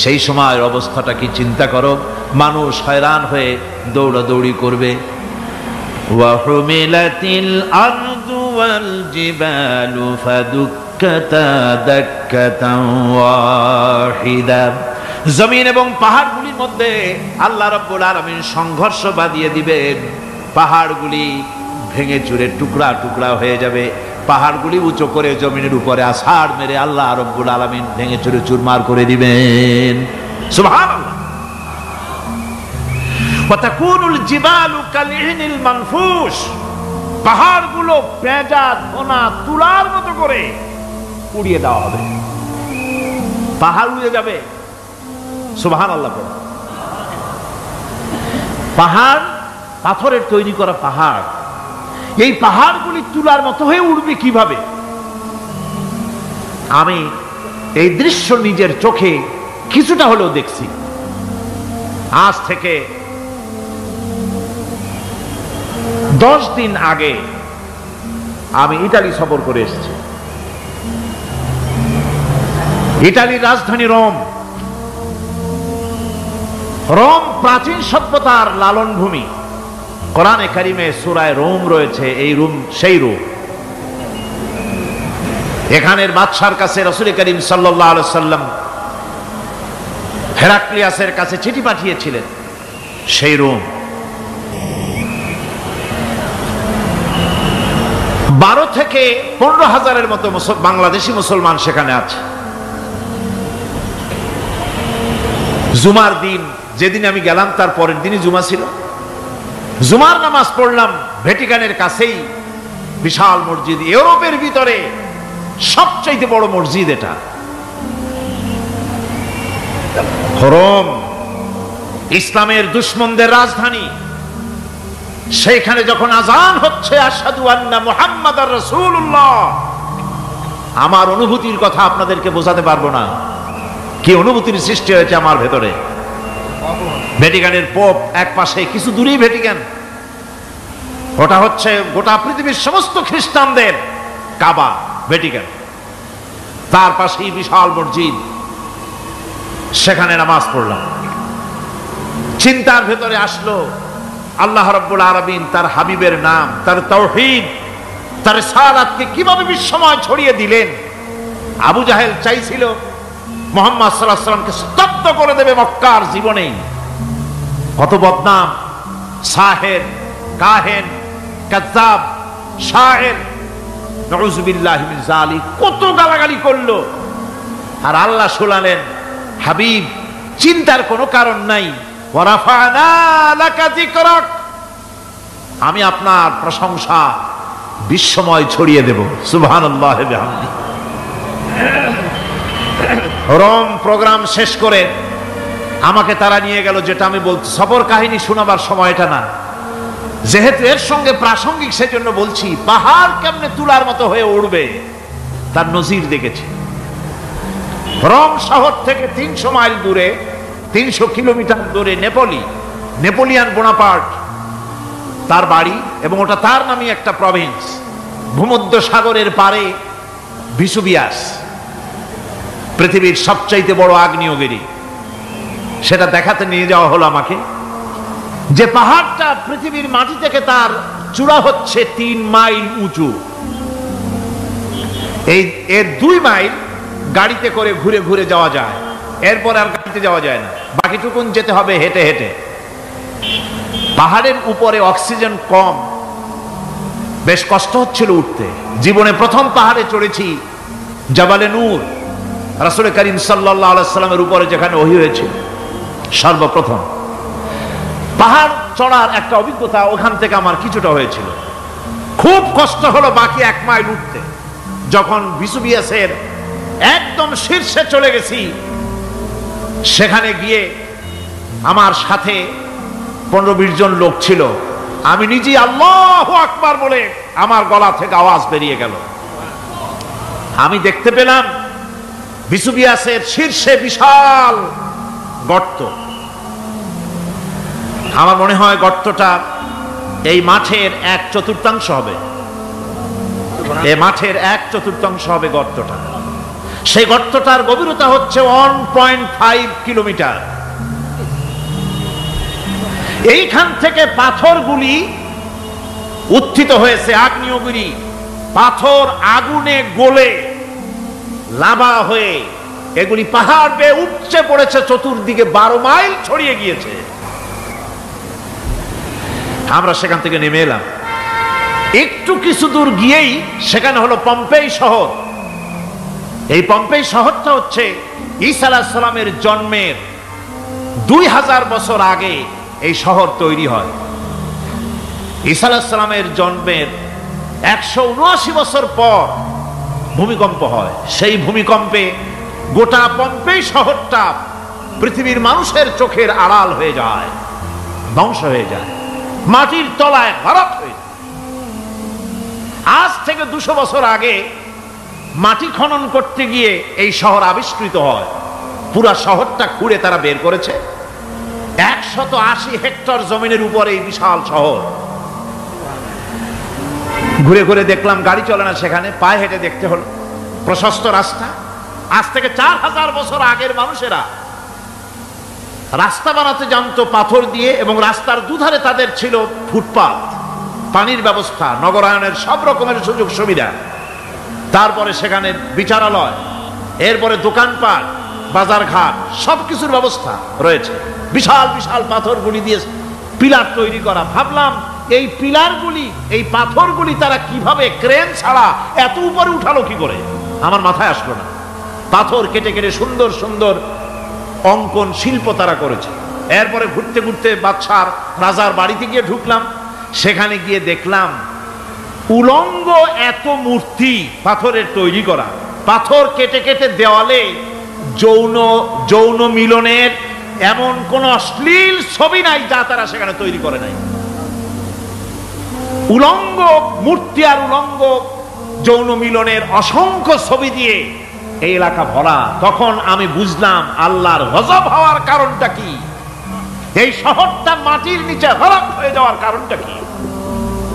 সেই সময়ের অবস্থাটা কি চিন্তা করো। মানুষ হয়রান হয়ে দৌড়াদৌড়ি করবে। ওয়াহুমিলাতিল আরদু ওয়াল জিবালু ফাদুক্কাতা দাক্কাতান ওয়াহিদা। জমিন এবং পাহাড়গুলির মধ্যে আল্লাহ রাব্বুল আলামিন সংঘর্ষ বাঁধিয়ে দিবেন, পাহাড়গুলি ভেঙে চুরে টুকরা টুকরা হয়ে যাবে, পাহাড়গুলি উঁচু করে জমিনের উপরে আছাড় মেরে আল্লাহ রাব্বুল আলামিন ভেঙে চুরে চুরমার করে দিবেন। সুবহানাল্লাহ। ওয়া তাকুনুল জিবালু কালইহনিল মানফুশ, পাহাড়গুলো পেঁজা ধোনা তুলার মতো করে উড়িয়ে দেওয়া হবে, পাহাড় উড়ে যাবে। সুবহানাল্লাহ। পাহাড় পাথরের তৈরি করা পাহাড়, এই পাহাড়গুলি তুলার মতো হয়ে উড়বে কিভাবে? আমি এই দৃশ্য নিজের চোখে কিছুটা হলেও দেখছি। আজ থেকে 10 দিন আগে আমি ইতালি সফর করে এসেছি। ইতালির রাজধানী রোম। রোম প্রাচীন সভ্যতার লালন ভূমি। কোরআনে কারিমে সূরায়ে রোম রয়েছে, এই রোম সেই রোম। এখানের বাদশার কাছে রাসূল করিম সাল্লাল্লাহু আলাইহি সাল্লাম হেরাক্লিয়াসের কাছে চিঠি পাঠিয়েছিলেন, সেই রোম। 12 থেকে 15,000-এর মতো বাংলাদেশি মুসলমান সেখানে আছে। জুমার দিন, যেদিন আমি গেলাম তার পরের দিনই জুমা ছিল। জুমার নামাজ পড়লাম ভ্যাটিকানের কাছেই বিশাল মসজিদ, ইউরোপের ভিতরে সবচাইতে বড় মসজিদ এটা। রোম ইসলামের দুশমনদের রাজধানী। সেইখানে যখন আযান হচ্ছে আশহাদু আন্না মুহাম্মাদার রাসূলুল্লাহ, আমার অনুভূতির কথা আপনাদেরকে বোঝাতে পারবো না, কি অনুভূতির সৃষ্টি হয়েছে আমার ভেতরে। ভ্যাটিকানের পোপ এক পাশে, কিছু দূরেই ভ্যাটিকান, ওটা হচ্ছে গোটা পৃথিবীর সমস্ত খ্রিস্টানদের কাবা, ভ্যাটিকান। তার পাশেই বিশাল মসজিদ, সেখানে নামাজ পড়লাম। চিন্তার ভেতরে আসলো আল্লাহ রাব্বুল আলামিন তার হাবিবের নাম, তার তাওহীদ, তার রিসালাতকে কিভাবে বিশ্বময় ছড়িয়ে দিলেন। আবু জাহেল চাইছিল মুহাম্মদ সাল্লাল্লাহু আলাইহি ওয়াসাল্লামকে স্তব্ধ করে দেবে মক্কার জীবনেই। কত বদনাম, সাহের, কাহেন, কাযযাব, শায়ের, নাউযুবিল্লাহি মিন যালিক, কত গালাগালি করলো। আর আল্লাহ শোনালেন, হাবিব চিন্তার কোনো কারণ নাই, ওয়া রাফা'না লাকা যিকরাক, আমি আপনার প্রশংসা বিশ্বময় ছড়িয়ে দেব। সুবহানাল্লাহি ওয়া বিহামদিহি। রোম প্রোগ্রাম শেষ করে আমাকে তারা নিয়ে গেল, যেটা আমি বলছি সফর কাহিনী শোনাবার সময় এটা না, যেহেতু এর সঙ্গে প্রাসঙ্গিক সেজন্য বলছি। পাহাড় কেমনে তুলার মতো হয়ে উড়বে তার নজির দেখেছি। রোম শহর থেকে 300 মাইল দূরে, 300 কিলোমিটার দূরে নেপোলিয়ান বোনাপার্ট তার বাড়ি, এবং ওটা তার নামে একটা প্রভিন্স। ভূমধ্য সাগরের পারে ভিসুভিয়াস, পৃথিবীর সবচাইতে বড় আগ্নেয়গিরি। সেটা দেখাতে নিয়ে যাওয়া হলো আমাকে, যে পাহাড়টা পৃথিবীর মাটি থেকে তার চূড়া হচ্ছে 3 মাইল উঁচু। এর 2 মাইল গাড়িতে করে ঘুরে ঘুরে যাওয়া যায়, এরপর আর গাড়িতে যাওয়া যায় না, বাকিটুকুন যেতে হবে হেঁটে হেঁটে। পাহাড়ের উপরে অক্সিজেন কম, বেশ কষ্ট হচ্ছিল উঠতে। জীবনে প্রথম পাহাড়ে চড়েছি জাবালে নূর, রাসূল করিম সাল্লাল্লাহু আলাইহি সাল্লামের উপরে যেখানে ওহী হয়েছিল সর্বপ্রথম। পাহাড় চড়ার একটা অভিজ্ঞতা ওখান থেকে আমার কিছুটা হয়েছিল। খুব কষ্ট হলো বাকি 1 মাইল উঠতে। যখন বিসুবিয়াসের একদম শীর্ষে চলে গেছি, সেখানে গিয়ে আমার সাথে 15-20 জন লোক ছিল। আমি নিজেই আল্লাহু আকবার বলে আমার গলা থেকে আওয়াজ বেরিয়ে গেল। আমি দেখতে পেলাম বিসুবিয়াসের শীর্ষে বিশাল গর্ত। আমার মনে হয় গর্তটা এই মাঠের 1/4 হবে, এই মাঠের 1/4 হবে গর্তটা। সেই গর্তটার গভীরতা হচ্ছে 1.5 কিলোমিটার। এইখান থেকে পাথরগুলি উত্থিত হয়েছে, আগ্নেয়গিরি পাথর আগুনে গলে লাভা হয়ে এগুলি পাহাড় বেয়ে উপচে পড়েছে, চতুর্দিকে 12 মাইল ছড়িয়ে গিয়েছে। আমরা সেখান থেকে নেমে এলাম। একটু কিছু দূর গিয়েই সেখানে হলো পম্পেই শহর। এই পম্পেই শহরটা হচ্ছে ঈসা আলাইহিস সালামের জন্মের 2000 বছর আগে এই শহর তৈরি হয়। ঈসা আলাইহিস সালামের জন্মের 179 বছর পর ভূমিকম্প হয়। সেই ভূমিকম্পে গোটা পম্পেই শহরটা পৃথিবীর মানুষের চোখের আড়াল হয়ে যায়, ধ্বংস হয়ে যায়, মাটির তলায় ভরাট হয়ে যায়। আজ থেকে 200 বছর আগে মাটি খনন করতে গিয়ে এই শহর আবিষ্কৃত হয়। পুরা শহরটা খুঁড়ে তারা বের করেছে। 180 হেক্টর জমিনের উপরে এই বিশাল শহর। ঘুরে ঘুরে দেখলাম, গাড়ি চলে না সেখানে, পায়ে হেঁটে দেখতে হলো। প্রশস্ত রাস্তা। আজ থেকে 4000 বছর আগের মানুষেরা রাস্তা বানাতে জানতো পাথর দিয়ে, এবং রাস্তার দুধারে তাদের ছিল ফুটপাত, পানির ব্যবস্থা, নগরায়নের সব রকমের সুযোগ সুবিধা। তারপরে সেখানে বিচারালয়, এরপরে দোকানপাট, বাজারঘাট, সবকিছুর ব্যবস্থা রয়েছে। বিশাল বিশাল পাথরগুলি দিয়ে পিলার তৈরি করা। ভাবলাম এই পিলারগুলি, এই পাথরগুলি তারা কিভাবে ক্রেন ছাড়া এত উপরে উঠালো কি করে, আমার মাথায় আসলো না। পাথর কেটে কেটে সুন্দর সুন্দর অঙ্কন শিল্প তারা করেছে। এরপরে ঘুরতে ঘুরতে বাদশার রাজার বাড়িতে গিয়ে ঢুকলাম। সেখানে গিয়ে দেখলাম উলঙ্গ এত মূর্তি পাথরের তৈরি করা। পাথর কেটে কেটে দেওয়ালে যৌন মিলনের এমন কোন অশ্লীল ছবি নাই যা তারা সেখানে তৈরি করে নাই। উলঙ্গ মূর্তি আর উলঙ্গ যৌন মিলনের অসংখ্য ছবি দিয়ে এই এলাকা ভরা। তখন আমি বুঝলাম আল্লাহর গজব হওয়ার কারণটা কি, এই শহরটা মাটির নিচে হরক হয়ে যাওয়ার কারণটা কি।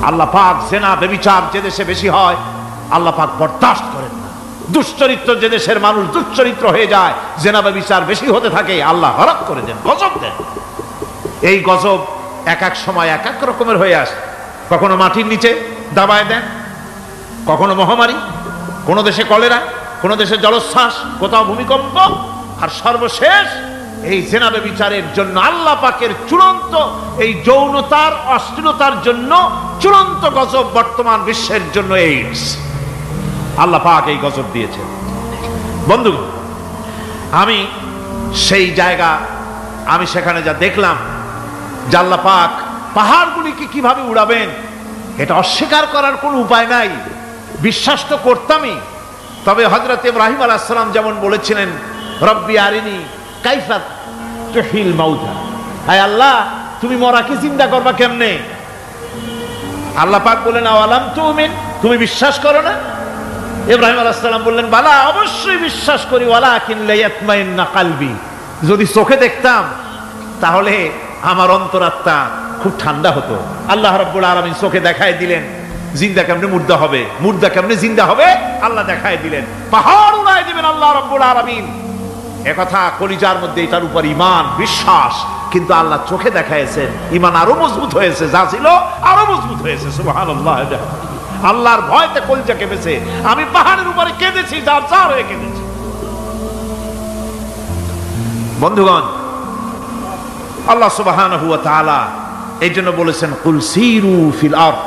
আল্লাহ পাক জেনা ব্যভিচার যে দেশে বেশি হয় আল্লাহ পাক বরদাস্ত করেন না। দুশ্চরিত্র যে দেশের মানুষ দুশ্চরিত্র হয়ে যায়, জেনা ব্যভিচার বেশি হতে থাকে, আল্লাহ হরক করে দেন, গজব দেন। এই গজব এক এক সময় এক এক রকমের হয়ে আসে। কখনো মাটির নিচে দাবায় দেন, কখনো মহামারী, কোন দেশে কলেরা, কোন দেশে জলোচ্ছ্বাস, কোথাও ভূমিকম্প, আর সর্বশেষ এই জেনা ব্যভিচারের জন্য আল্লাহ পাকের চূড়ান্ত এই যৌনতার অশ্লীলতার জন্য চূড়ান্ত গজব বর্তমান বিশ্বের জন্য এইডস। আল্লাহ পাক এই গজব দিয়েছেন। বন্ধুগণ, আমি সেই জায়গা, আমি সেখানে যা দেখলাম যে আল্লাহ পাক পাহাড়গুলিকে কিভাবে উড়াবেন, এটা অস্বীকার করার কোনো উপায় নাই। বিশ্বাস তো করতামই। তবে হযরত ইব্রাহিম আলাইহিস সালাম যেমন বলেছিলেন, রব্বি আরিনি কাইফা তুহিল মাউতা, হায় আল্লাহ তুমি মরাকে জিন্দা করবা কেমনে? আল্লাহ পাক বলেন আওয়ালাম তুমিন, তুমি বিশ্বাস করো না? ইব্রাহিম আলাইহিস সালাম বললেন বালা, অবশ্যই বিশ্বাস করি, ওয়ালাকিন লিয়াতমাইন্না কলবি, যদি চোখে দেখতাম তাহলে আমার অন্তরাত্মা খুব ঠান্ডা হতো। আল্লাহ রাব্বুল আলামিন চোখে দেখায় দিলেন জিন্দা কেমনে মুর্দা হবে, মুর্দা কেমনে জিন্দা হবে, আল্লাহ দেখায় দিলেন। পাহাড় উড়ায় দিবেন আল্লাহ রাব্বুল আলামিন। একথা কলিজার মধ্যে এটার উপর ঈমান বিশ্বাস, কিন্তু আল্লাহ চোখে দেখাইছেন, ঈমান আরো মজবুত হয়েছে, যা ছিল আরো মজবুত হয়েছে। সুবহানাল্লাহ। আল্লাহর ভয়তে কলিজা কেঁপেছে। আমি পাহাড়ের উপরে কেঁদেছি, যার যার হয়ে কেঁদেছি। বন্ধুগণ, আল্লাহ সুবহানাহু ওয়া তাআলা এই জন্য বলেছেন কুল সিরু ফিল আরদ,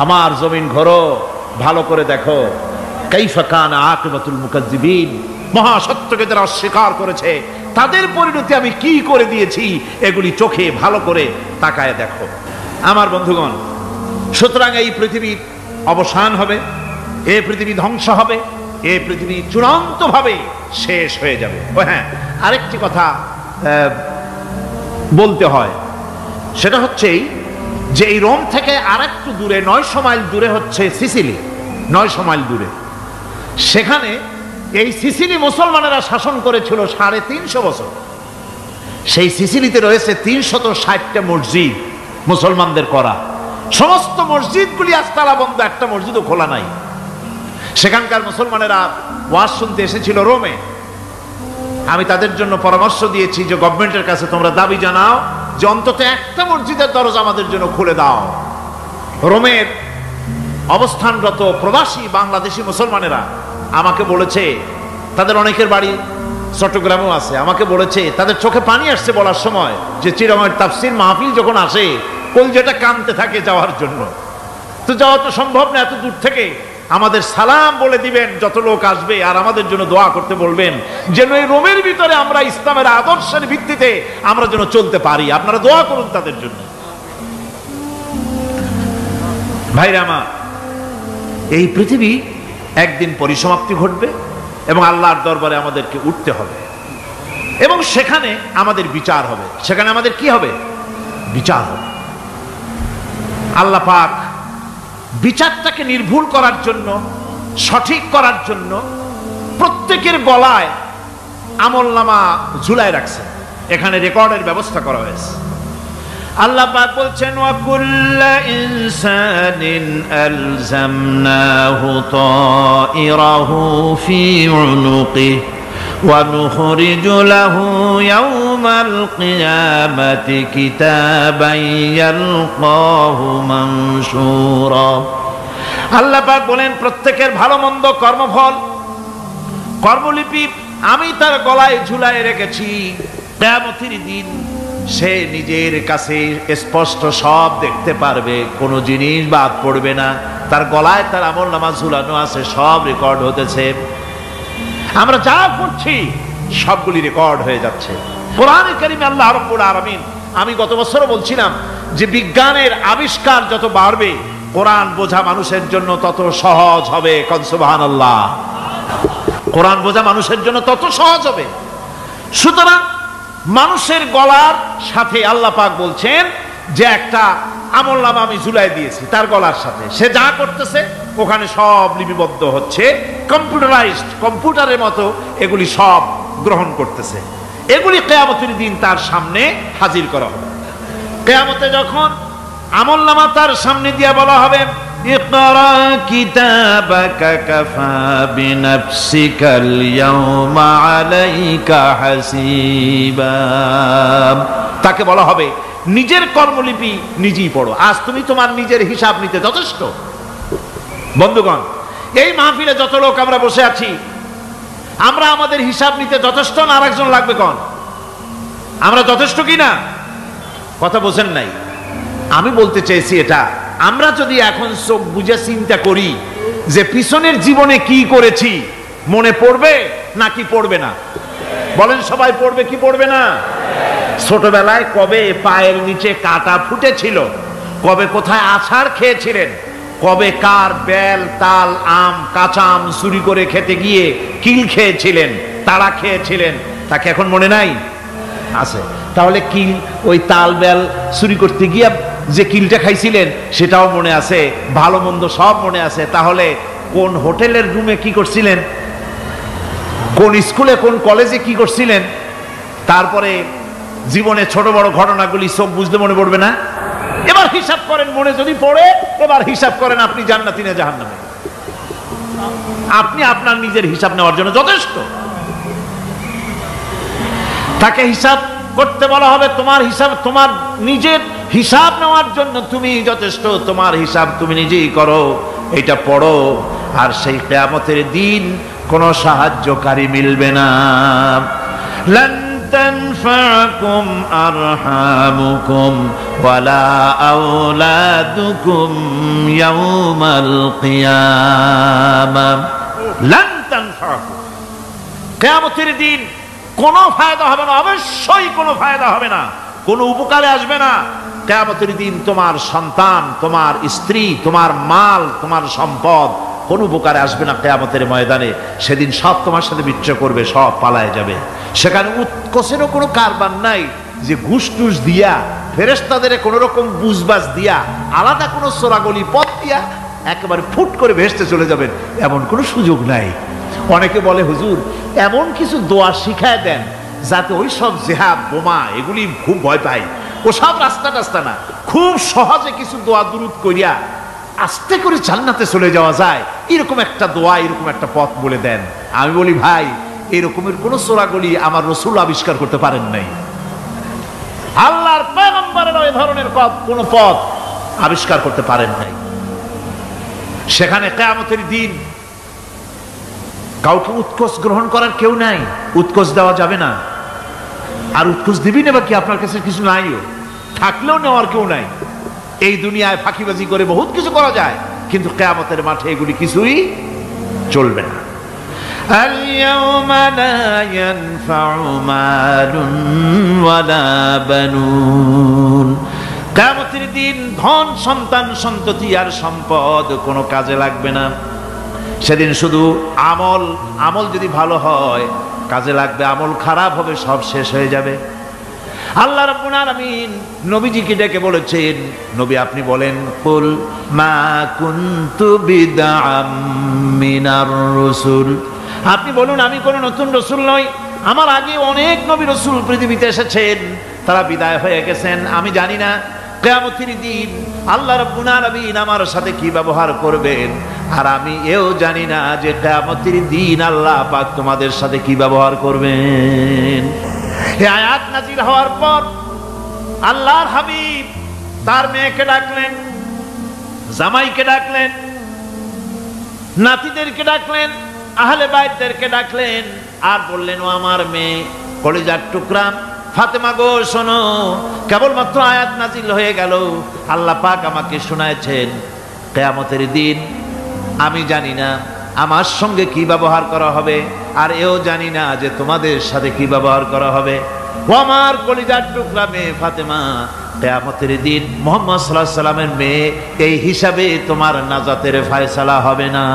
আমার জমিন ঘোরো, ভালো করে দেখো, কাইফা কানা আকিবাতুল মুকাজ্জিবিন, মহাসত্যকে যারা অস্বীকার করেছে তাদের পরিণতি আমি কি করে দিয়েছি, এগুলি চোখে ভালো করে তাকায় দেখো। আমার বন্ধুগণ, সুতরাং এই পৃথিবীর অবসান হবে, এই পৃথিবী ধ্বংস হবে, এই পৃথিবী চূড়ান্তভাবে শেষ হয়ে যাবে। ও হ্যাঁ, আরেকটি কথা বলতে হয়, সেটা হচ্ছে যে এই রোম থেকে আরেকটু দূরে 900 মাইল দূরে হচ্ছে সিসিলি। 900 মাইল দূরে, সেখানে এই সিসিলি মুসলমানেরা শাসন করেছিল 350 বছর। সেই সিসিলিতে রয়েছে 360টা মসজিদ মুসলমানদের করা। সমস্ত মসজিদগুলি আজ তালা বন্ধ, একটা মসজিদও খোলা নাই। সেখানকার মুসলমানেরা ওয়াজ শুনতে এসেছিল রোমে। আমি তাদের জন্য পরামর্শ দিয়েছি যে গভর্নমেন্টের কাছে তোমরা দাবি জানাও যে অন্তত একটা মসজিদের দরজা আমাদের জন্য খুলে দাও। রোমের অবস্থানরত প্রবাসী বাংলাদেশি মুসলমানেরা আমাকে বলেছে, তাদের অনেকের বাড়ি চট্টগ্রামেও আছে, আমাকে বলেছে তাদের চোখে পানি আসছে বলার সময় যে চিরময়ের তাফসীর মাহফিল যখন আসে কলজাটা কাঁদতে থাকে যাওয়ার জন্য। তো যাওয়া তো সম্ভব না এত দূর থেকে, আমাদের সালাম বলে দিবেন যত লোক আসবে, আর আমাদের জন্য দোয়া করতে বলবেন যেন এই রোমের ভিতরে আমরা ইসলামের আদর্শের ভিত্তিতে আমরা যেন চলতে পারি। আপনারা দোয়া করুন তাদের জন্য। ভাইরা আমার, এই পৃথিবী একদিন পরিসমাপ্তি ঘটবে এবং আল্লাহর দরবারে আমাদেরকে উঠতে হবে এবং সেখানে আমাদের বিচার হবে। সেখানে আমাদের কি হবে? বিচার হবে। আল্লাহ পাক বিচারটাকে নির্ভুল করার জন্য, সঠিক করার জন্য প্রত্যেকের গলায় আমলনামা ঝুলায় রাখছে। এখানে রেকর্ডের ব্যবস্থা করা হয়েছে। আল্লাহ পাক বলছেন ওয়া কুল্লা ইনসানিন আলজামনাহু তাইরাহু ফি উনুকিহি ওয়া নুখরিজু লাহু ইয়াওমাল কিয়ামাতি কিতাবান ইয়ালকাহু মানশুরা। আল্লাহ পাক বলেন প্রত্যেকের ভালো মন্দ কর্মফল, কর্মলিপি আমি তার গলায় ঝুলায় রেখেছি। কিয়ামতের দিন সে নিজের কাছে স্পষ্ট সব দেখতে পারবে, কোনো জিনিস বাদ পড়বে না। তার গলায় তার আমলনামা ঝুলানো আছে, সব রেকর্ড হতেছে। আমরা যা করছি সবগুলি রেকর্ড হয়ে যাচ্ছে। কোরআনে কারিমে আল্লাহ রাব্বুল আলামিন, আমি গত বছরও বলছিলাম যে বিজ্ঞানের আবিষ্কার যত বাড়বে কোরআন বোঝা মানুষের জন্য তত সহজ হবে। কোন সুবহানাল্লাহ। কোরআন বোঝা মানুষের জন্য তত সহজ হবে। সুতরাং মানুষের গলার সাথে আল্লাহ পাক বলছেন যে একটা আমলনামা আমি ঝুলাই দিয়েছি তার গলার সাথে। সে যা করতেছে ওখানে সব লিপিবদ্ধ হচ্ছে, কম্পিউটারাইজড, কম্পিউটারের মতো এগুলি সব গ্রহণ করতেছে। এগুলি কিয়ামতের দিন তার সামনে হাজির করা হবে। কিয়ামতে যখন আমলনামা তার সামনে দিয়ে বলা হবে ইকরা কিতাবাকা কাফা বিনাফসিকাল ইয়াওমা আলাইকা হাসিবা, তাকে বলা হবে নিজের কর্মলিপি নিজেই পড়ো, আজ তুমি তোমার নিজের হিসাব নিতে যথেষ্ট। বন্ধুগণ, এই মাহফিলে যত লোক আমরা বসে আছি, আমরা আমাদের হিসাব নিতে যথেষ্ট না আরেকজন লাগবে? কোন আমরা যথেষ্ট কি না? কথা বোঝেন নাই। আমি বলতে চেয়েছি এটা, আমরা যদি এখন চোখ বুঝে চিন্তা করি যে পিছনের জীবনে কি করেছি, মনে পড়বে নাকি পড়বে না? বলেন সবাই, পড়বে কি পড়বে না? ছোটবেলায় কবে পায়ের নিচে কাটা ফুটেছিল, কবে কোথায় আছাড় খেয়েছিলেন, কবে কার বেল, তাল, আম, কাঁচা আম চুরি করে খেতে গিয়ে কিল খেয়েছিলেন, তাড়া খেয়েছিলেন, তাকে এখন মনে নাই? আছে। তাহলে কিল, ওই তাল বেল চুরি করতে গিয়ে যে কিলটা খাইছিলেন সেটাও মনে আছে, ভালো মন্দ সব মনে আছে। তাহলে কোন হোটেলের রুমে কি করছিলেন, কোন স্কুলে কোন কলেজে কি করছিলেন, তারপরে জীবনে ছোট বড় ঘটনাগুলি সব বুঝতে মনে পড়বে না? এবার হিসাব করেন, মনে যদি পড়ে এবার হিসাব করেন আপনি জান্নাতি না জাহান্নামী। আপনি আপনার নিজের হিসাব নেওয়ার জন্য যথেষ্ট। তাকে হিসাব করতে বলা হবে। তোমার হিসাব, তোমার নিজের হিসাব নেওয়ার জন্য তুমি যথেষ্ট, তোমার হিসাব তুমি নিজেই করো, এটা পড়ো। আর সেই কিয়ামতের দিন কোনো সাহায্যকারী মিলবে না। লান তানফাকুম আরহামুকুম ওয়ালা আওলাদুকুম ইয়াউমাল কিয়ামাহ। লান তানফাকুম, কিয়ামতের দিন কোনো ফায়দা হবে না, অবশ্যই কোনো ফায়দা হবে না, কোনো উপকারে আসবে না। কিয়ামতের দিন তোমার সন্তান, তোমার স্ত্রী, তোমার মাল, তোমার সম্পদ কোন উপকারে আসবে না। কিয়ামতের ময়দানে সেদিন সব তোমার সাথে বিচ্ছেদ করবে, সব পালায় যাবে। সেখানে উৎকোষেরও কোনো কারবার নাই যে ঘুষ টুস দিয়া, ফেরেশতাদের কোন রকম বুঝবাজ দিয়া, আলাদা কোনো চোরাগলি পথ দিয়া একেবারে ফুট করে ভেসতে চলে যাবেন, এমন কোনো সুযোগ নাই। অনেকে বলে হুজুর এমন কিছু দোয়া শিখায় দেন যাতে ওই সব জেহাদ বোমা এগুলি খুব ভয় পাই, ওসব রাস্তা টাস্তা না, খুব সহজে কিছু দোয়া দুরূদ করিয়া আস্তে করে জান্নাতে চলে যাওয়া যায়, এরকম একটা দোয়া, এরকম একটা পথ বলে দেন। আমি বলি ভাই, এরকমের কোন চোরাগলি আমার রাসূল আবিষ্কার করতে পারেন নাই। আল্লাহর পয়গম্বরের ওই ধরনের কোন পথ আবিষ্কার করতে পারেন নাই। সেখানে কিয়ামতের দিন কাউকে উৎকোষ গ্রহণ করার কেউ নাই, উৎকোষ দেওয়া যাবে না। আর উৎকোষ দিবি না বা কি, আপনার কাছে কিছু নাইও, থাকলেও নেওয়ার কেউ নাই। এই দুনিয়ায় ফাঁকিবাজি করে বহুত কিছু করা যায়, কিন্তু কিয়ামতের মাঠে এগুলি কিছুই চলবে না। আল-ইয়াওমা লা ইয়ানফা'ু মালুন ওয়ালা বানুন। কিয়ামতের দিন ধন, সন্তান, সন্ততি আর সম্পদ কোনো কাজে লাগবে না। সেদিন শুধু আমল, আমল যদি ভালো হয় কাজে লাগবে, আমল খারাপ হবে সব শেষ হয়ে যাবে। আল্লাহ রাব্বুল আলামিন নবীজিকে ডেকে বলেছেন, নবী আপনি বলেন, কুল মা কুনতু বিদআম মিনার রাসূল, আপনি বলুন আমি কোন নতুন রাসূল নই, আমার আগে অনেক নবী রাসূল পৃথিবীতে এসেছেন, তারা বিদায় হয়ে গেছেন। আমি জানি না কিয়ামতের দিন আল্লাহ রাব্বুল আলামিন আমার সাথে কি ব্যবহার করবেন, আর আমি এও জানি না যে কিয়ামতের দিন আল্লাহ পাক তোমাদের সাথে কি ব্যবহার করবেন। এই আয়াত নাযিল হওয়ার পর আল্লাহর হাবিব তার মেয়েকে ডাকলেন, জামাইকে ডাকলেন, নাতিদেরকে ডাকলেন, আহলে বাইতদেরকে ডাকলেন, আর বললেন, ও আমার মেয়ে, কলিজার টুকরা ফাতেমা গো শোনো, কেবলমাত্র আয়াত নাযিল হয়ে গেল, আল্লাহ পাক আমাকে শোনাচ্ছেন কিয়ামতের দিন আমি জানি না আমার সঙ্গে কি ব্যবহার করা হবে, আর এও জানি না যে তোমাদের সাথে কি ব্যবহার করা হবে। ও আমার কলিজার টুকরা মেয়ে ফাতেমা, কিয়ামতের দিন মুহাম্মদ সাল্লাল্লাহু আলাইহি সাল্লামের মেয়ে, এই হিসাবে তোমার নাজাতের ফয়সালা হবে না।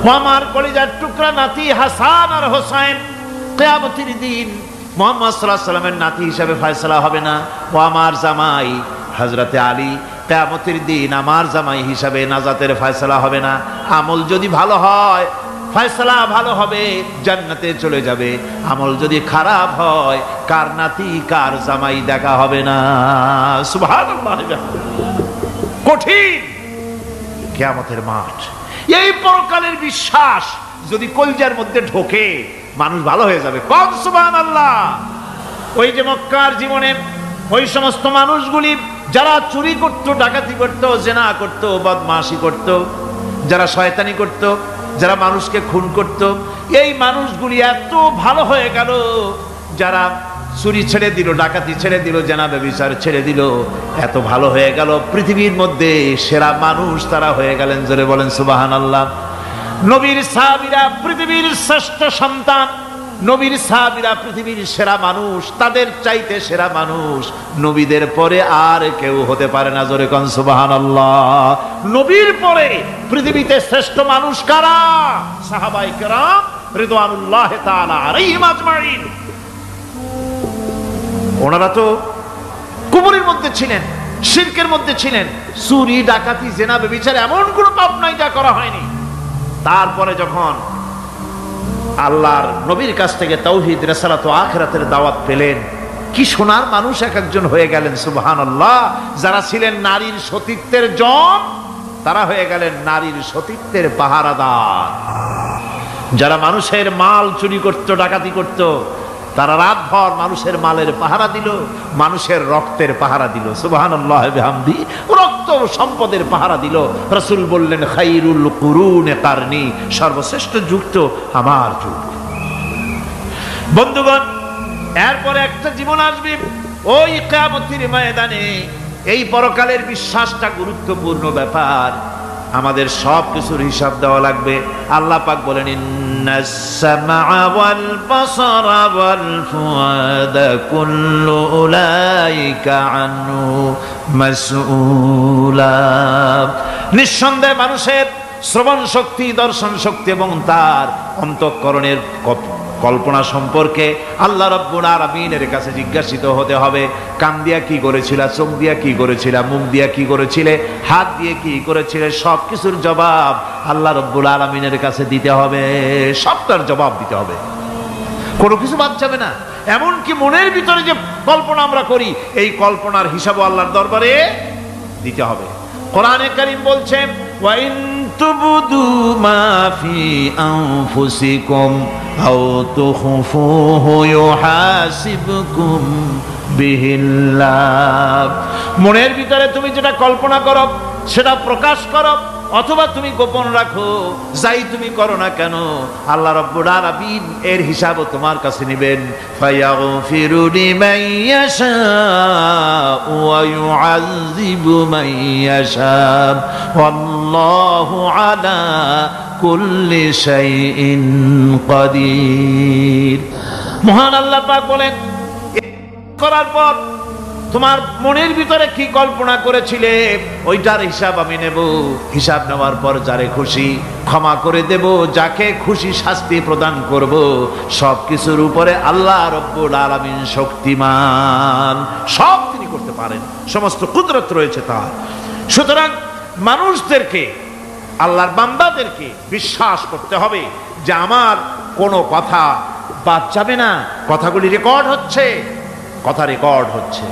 ও আমার কলিজার টুকরা নাতি হাসান আর হোসেন, কিয়ামতের দিন মুহাম্মদ সাল্লাল্লাহু আলাইহি সাল্লামের নাতি হিসাবে ফয়সালা হবে না। ও আমার জামাই হযরতে আলী, কিয়ামতের দিন আমার জামাই হিসাবে নাজাতের ফয়সালা হবে না। আমল যদি ভালো হয় ফয়সালা ভালো হবে, জান্নাতে চলে যাবে। আমল যদি খারাপ হয় কার নাতি কার জামাই দেখা হবে না। সুবহানাল্লাহ। কঠিন কিয়ামতের মাঠ। এই পরকালের বিশ্বাস যদি কলজার মধ্যে ঢোকে, মানুষ ভালো হয়ে যাবে। কোন সুবহানাল্লাহ। ওই যে মক্কার জীবনে ওই সমস্ত মানুষগুলি যারা চুরি করত, ডাকাতি করত, জিনা করত, বদমাশি করত, যারা শয়তানি করত, যারা মানুষকে খুন করত, এই মানুষগুলি এত ভালো হয়ে গেল, যারা চুরি ছেড়ে দিল, ডাকাতি ছেড়ে দিল, জিনা ব্যভিচার ছেড়ে দিল, এত ভালো হয়ে গেল, পৃথিবীর মধ্যে সেরা মানুষ তারা হয়ে গেলেন। জোরে বলেন সুবহানাল্লাহ। নবীর সাহাবীরা পৃথিবীর শ্রেষ্ঠ সন্তান, নবীর সাহাবীরা পৃথিবীর সেরা মানুষ, তাদের চাইতে সেরা মানুষ নবীদের পরে আর কেউ হতে পারে না। জোরে কোন সুবহানাল্লাহ। নবীর পরে পৃথিবীতে শ্রেষ্ঠ মানুষ কারা? সাহাবায়ে কেরাম রিদওয়ানুল্লাহি তাআলা আলাইহিম আজমাইন। ওনারা তো কুফরের মধ্যে ছিলেন, শিরকের মধ্যে ছিলেন, চুরি ডাকাতি জিনা ব্যভিচার এমন কোনো পাপ নাই যা করা হয়নি। তারপরে যখন আল্লাহর নবীর কাছ থেকে তাওহীদ, রিসালাত ও আখিরাতের দাওয়াত পেলেন, কি সোনার মানুষ এক একজন হয়ে গেলেন। সুবহানাল্লাহ। যারা ছিলেন নারীর সতীত্বের জম, তারা হয়ে গেলেন নারীর সতীত্বের পাহারাদার। যারা মানুষের মাল চুরি করত, ডাকাতি করত, তারা রাতভর মানুষের মালের পাহারা দিল, মানুষের রক্তের পাহারা দিল। সুবহানাল্লাহ বিহামদি, রক্ত ও সম্পদের পাহারা দিল। রাসূল বললেন খাইরুল কুরুনে কারনি, সর্বশ্রেষ্ঠ যুগ তো আমার যুগ। বন্ধুগণ, এরপরে একটা জীবন আসবে ওই কিয়ামতের ময়দানে। এই পরকালের বিশ্বাসটা গুরুত্বপূর্ণ ব্যাপার, আমাদের সব কিছুর হিসাব দেওয়া লাগবে। আল্লাহ পাক বলেন ইন্নাস সামআ ওয়াল বাসারা ওয়াল ফুআদা কুল্লু উলাইকা আনহু মাসউলা। নিঃসন্দেহে মানুষের শ্রবণ শক্তি, দর্শন শক্তি এবং তার অন্তঃকরণের কল্পনা সম্পর্কে আল্লাহ রাব্বুল আলামিনের কাছে জিজ্ঞাসিত হতে হবে। কান দিয়া কি করেছিলা, চোখ দিয়া কি করেছিলা, মুখ দিয়া কি করেছিলে, হাত দিয়ে কি করেছিলে, সব কিছুর জবাব আল্লাহ রাব্বুল আলামিনের কাছে দিতে হবে। সবটার জবাব দিতে হবে, কোনো কিছু বাদ যাবে না। এমনকি মনের ভিতরে যে কল্পনা আমরা করি, এই কল্পনার হিসাবও আল্লাহর দরবারে দিতে হবে। কোরআনে কারীম বলছে ওয়া ইন তুবদু মা ফি আনফুসিকুম আও তুখফুহু ইউহাসিবকুম বিহিল্লাহ। মনের ভিতরে তুমি যেটা কল্পনা করো সেটা প্রকাশ করো, অথবা তুমি গোপন রাখো, যাই তুমি করো না কেন আল্লাহ রাব্বুল আলামিন এর হিসাবও তোমার কাছে নেবেন। ফায়াগফিরু লিমান ইয়াশাউ ওয়া ইউআযযিবু মান ইয়াশাউ ওয়াল্লাহু আলা কুল্লি শাইইন কাদির। মহান আল্লাহ পাক বলেন, করার পর তোমার মনের ভিতরে কি কল্পনা করেছিলে ওইটার হিসাব আমি নেব। হিসাব নেওয়ার পর যারে খুশি ক্ষমা করে দেব, যাকে খুশি শাস্তি প্রদান করব। সব কিছুর উপরে আল্লাহ রাব্বুল আলামিন শক্তিমান, সব তিনি করতে পারেন, সমস্ত কুদরত রয়েছে তার। সুতরাং মানুষদেরকে, আল্লাহর বান্দাদেরকে বিশ্বাস করতে হবে যে আমার কোনো কথা বাদ যাবে না, কথাগুলি রেকর্ড হচ্ছে, কথা রেকর্ড হচ্ছে।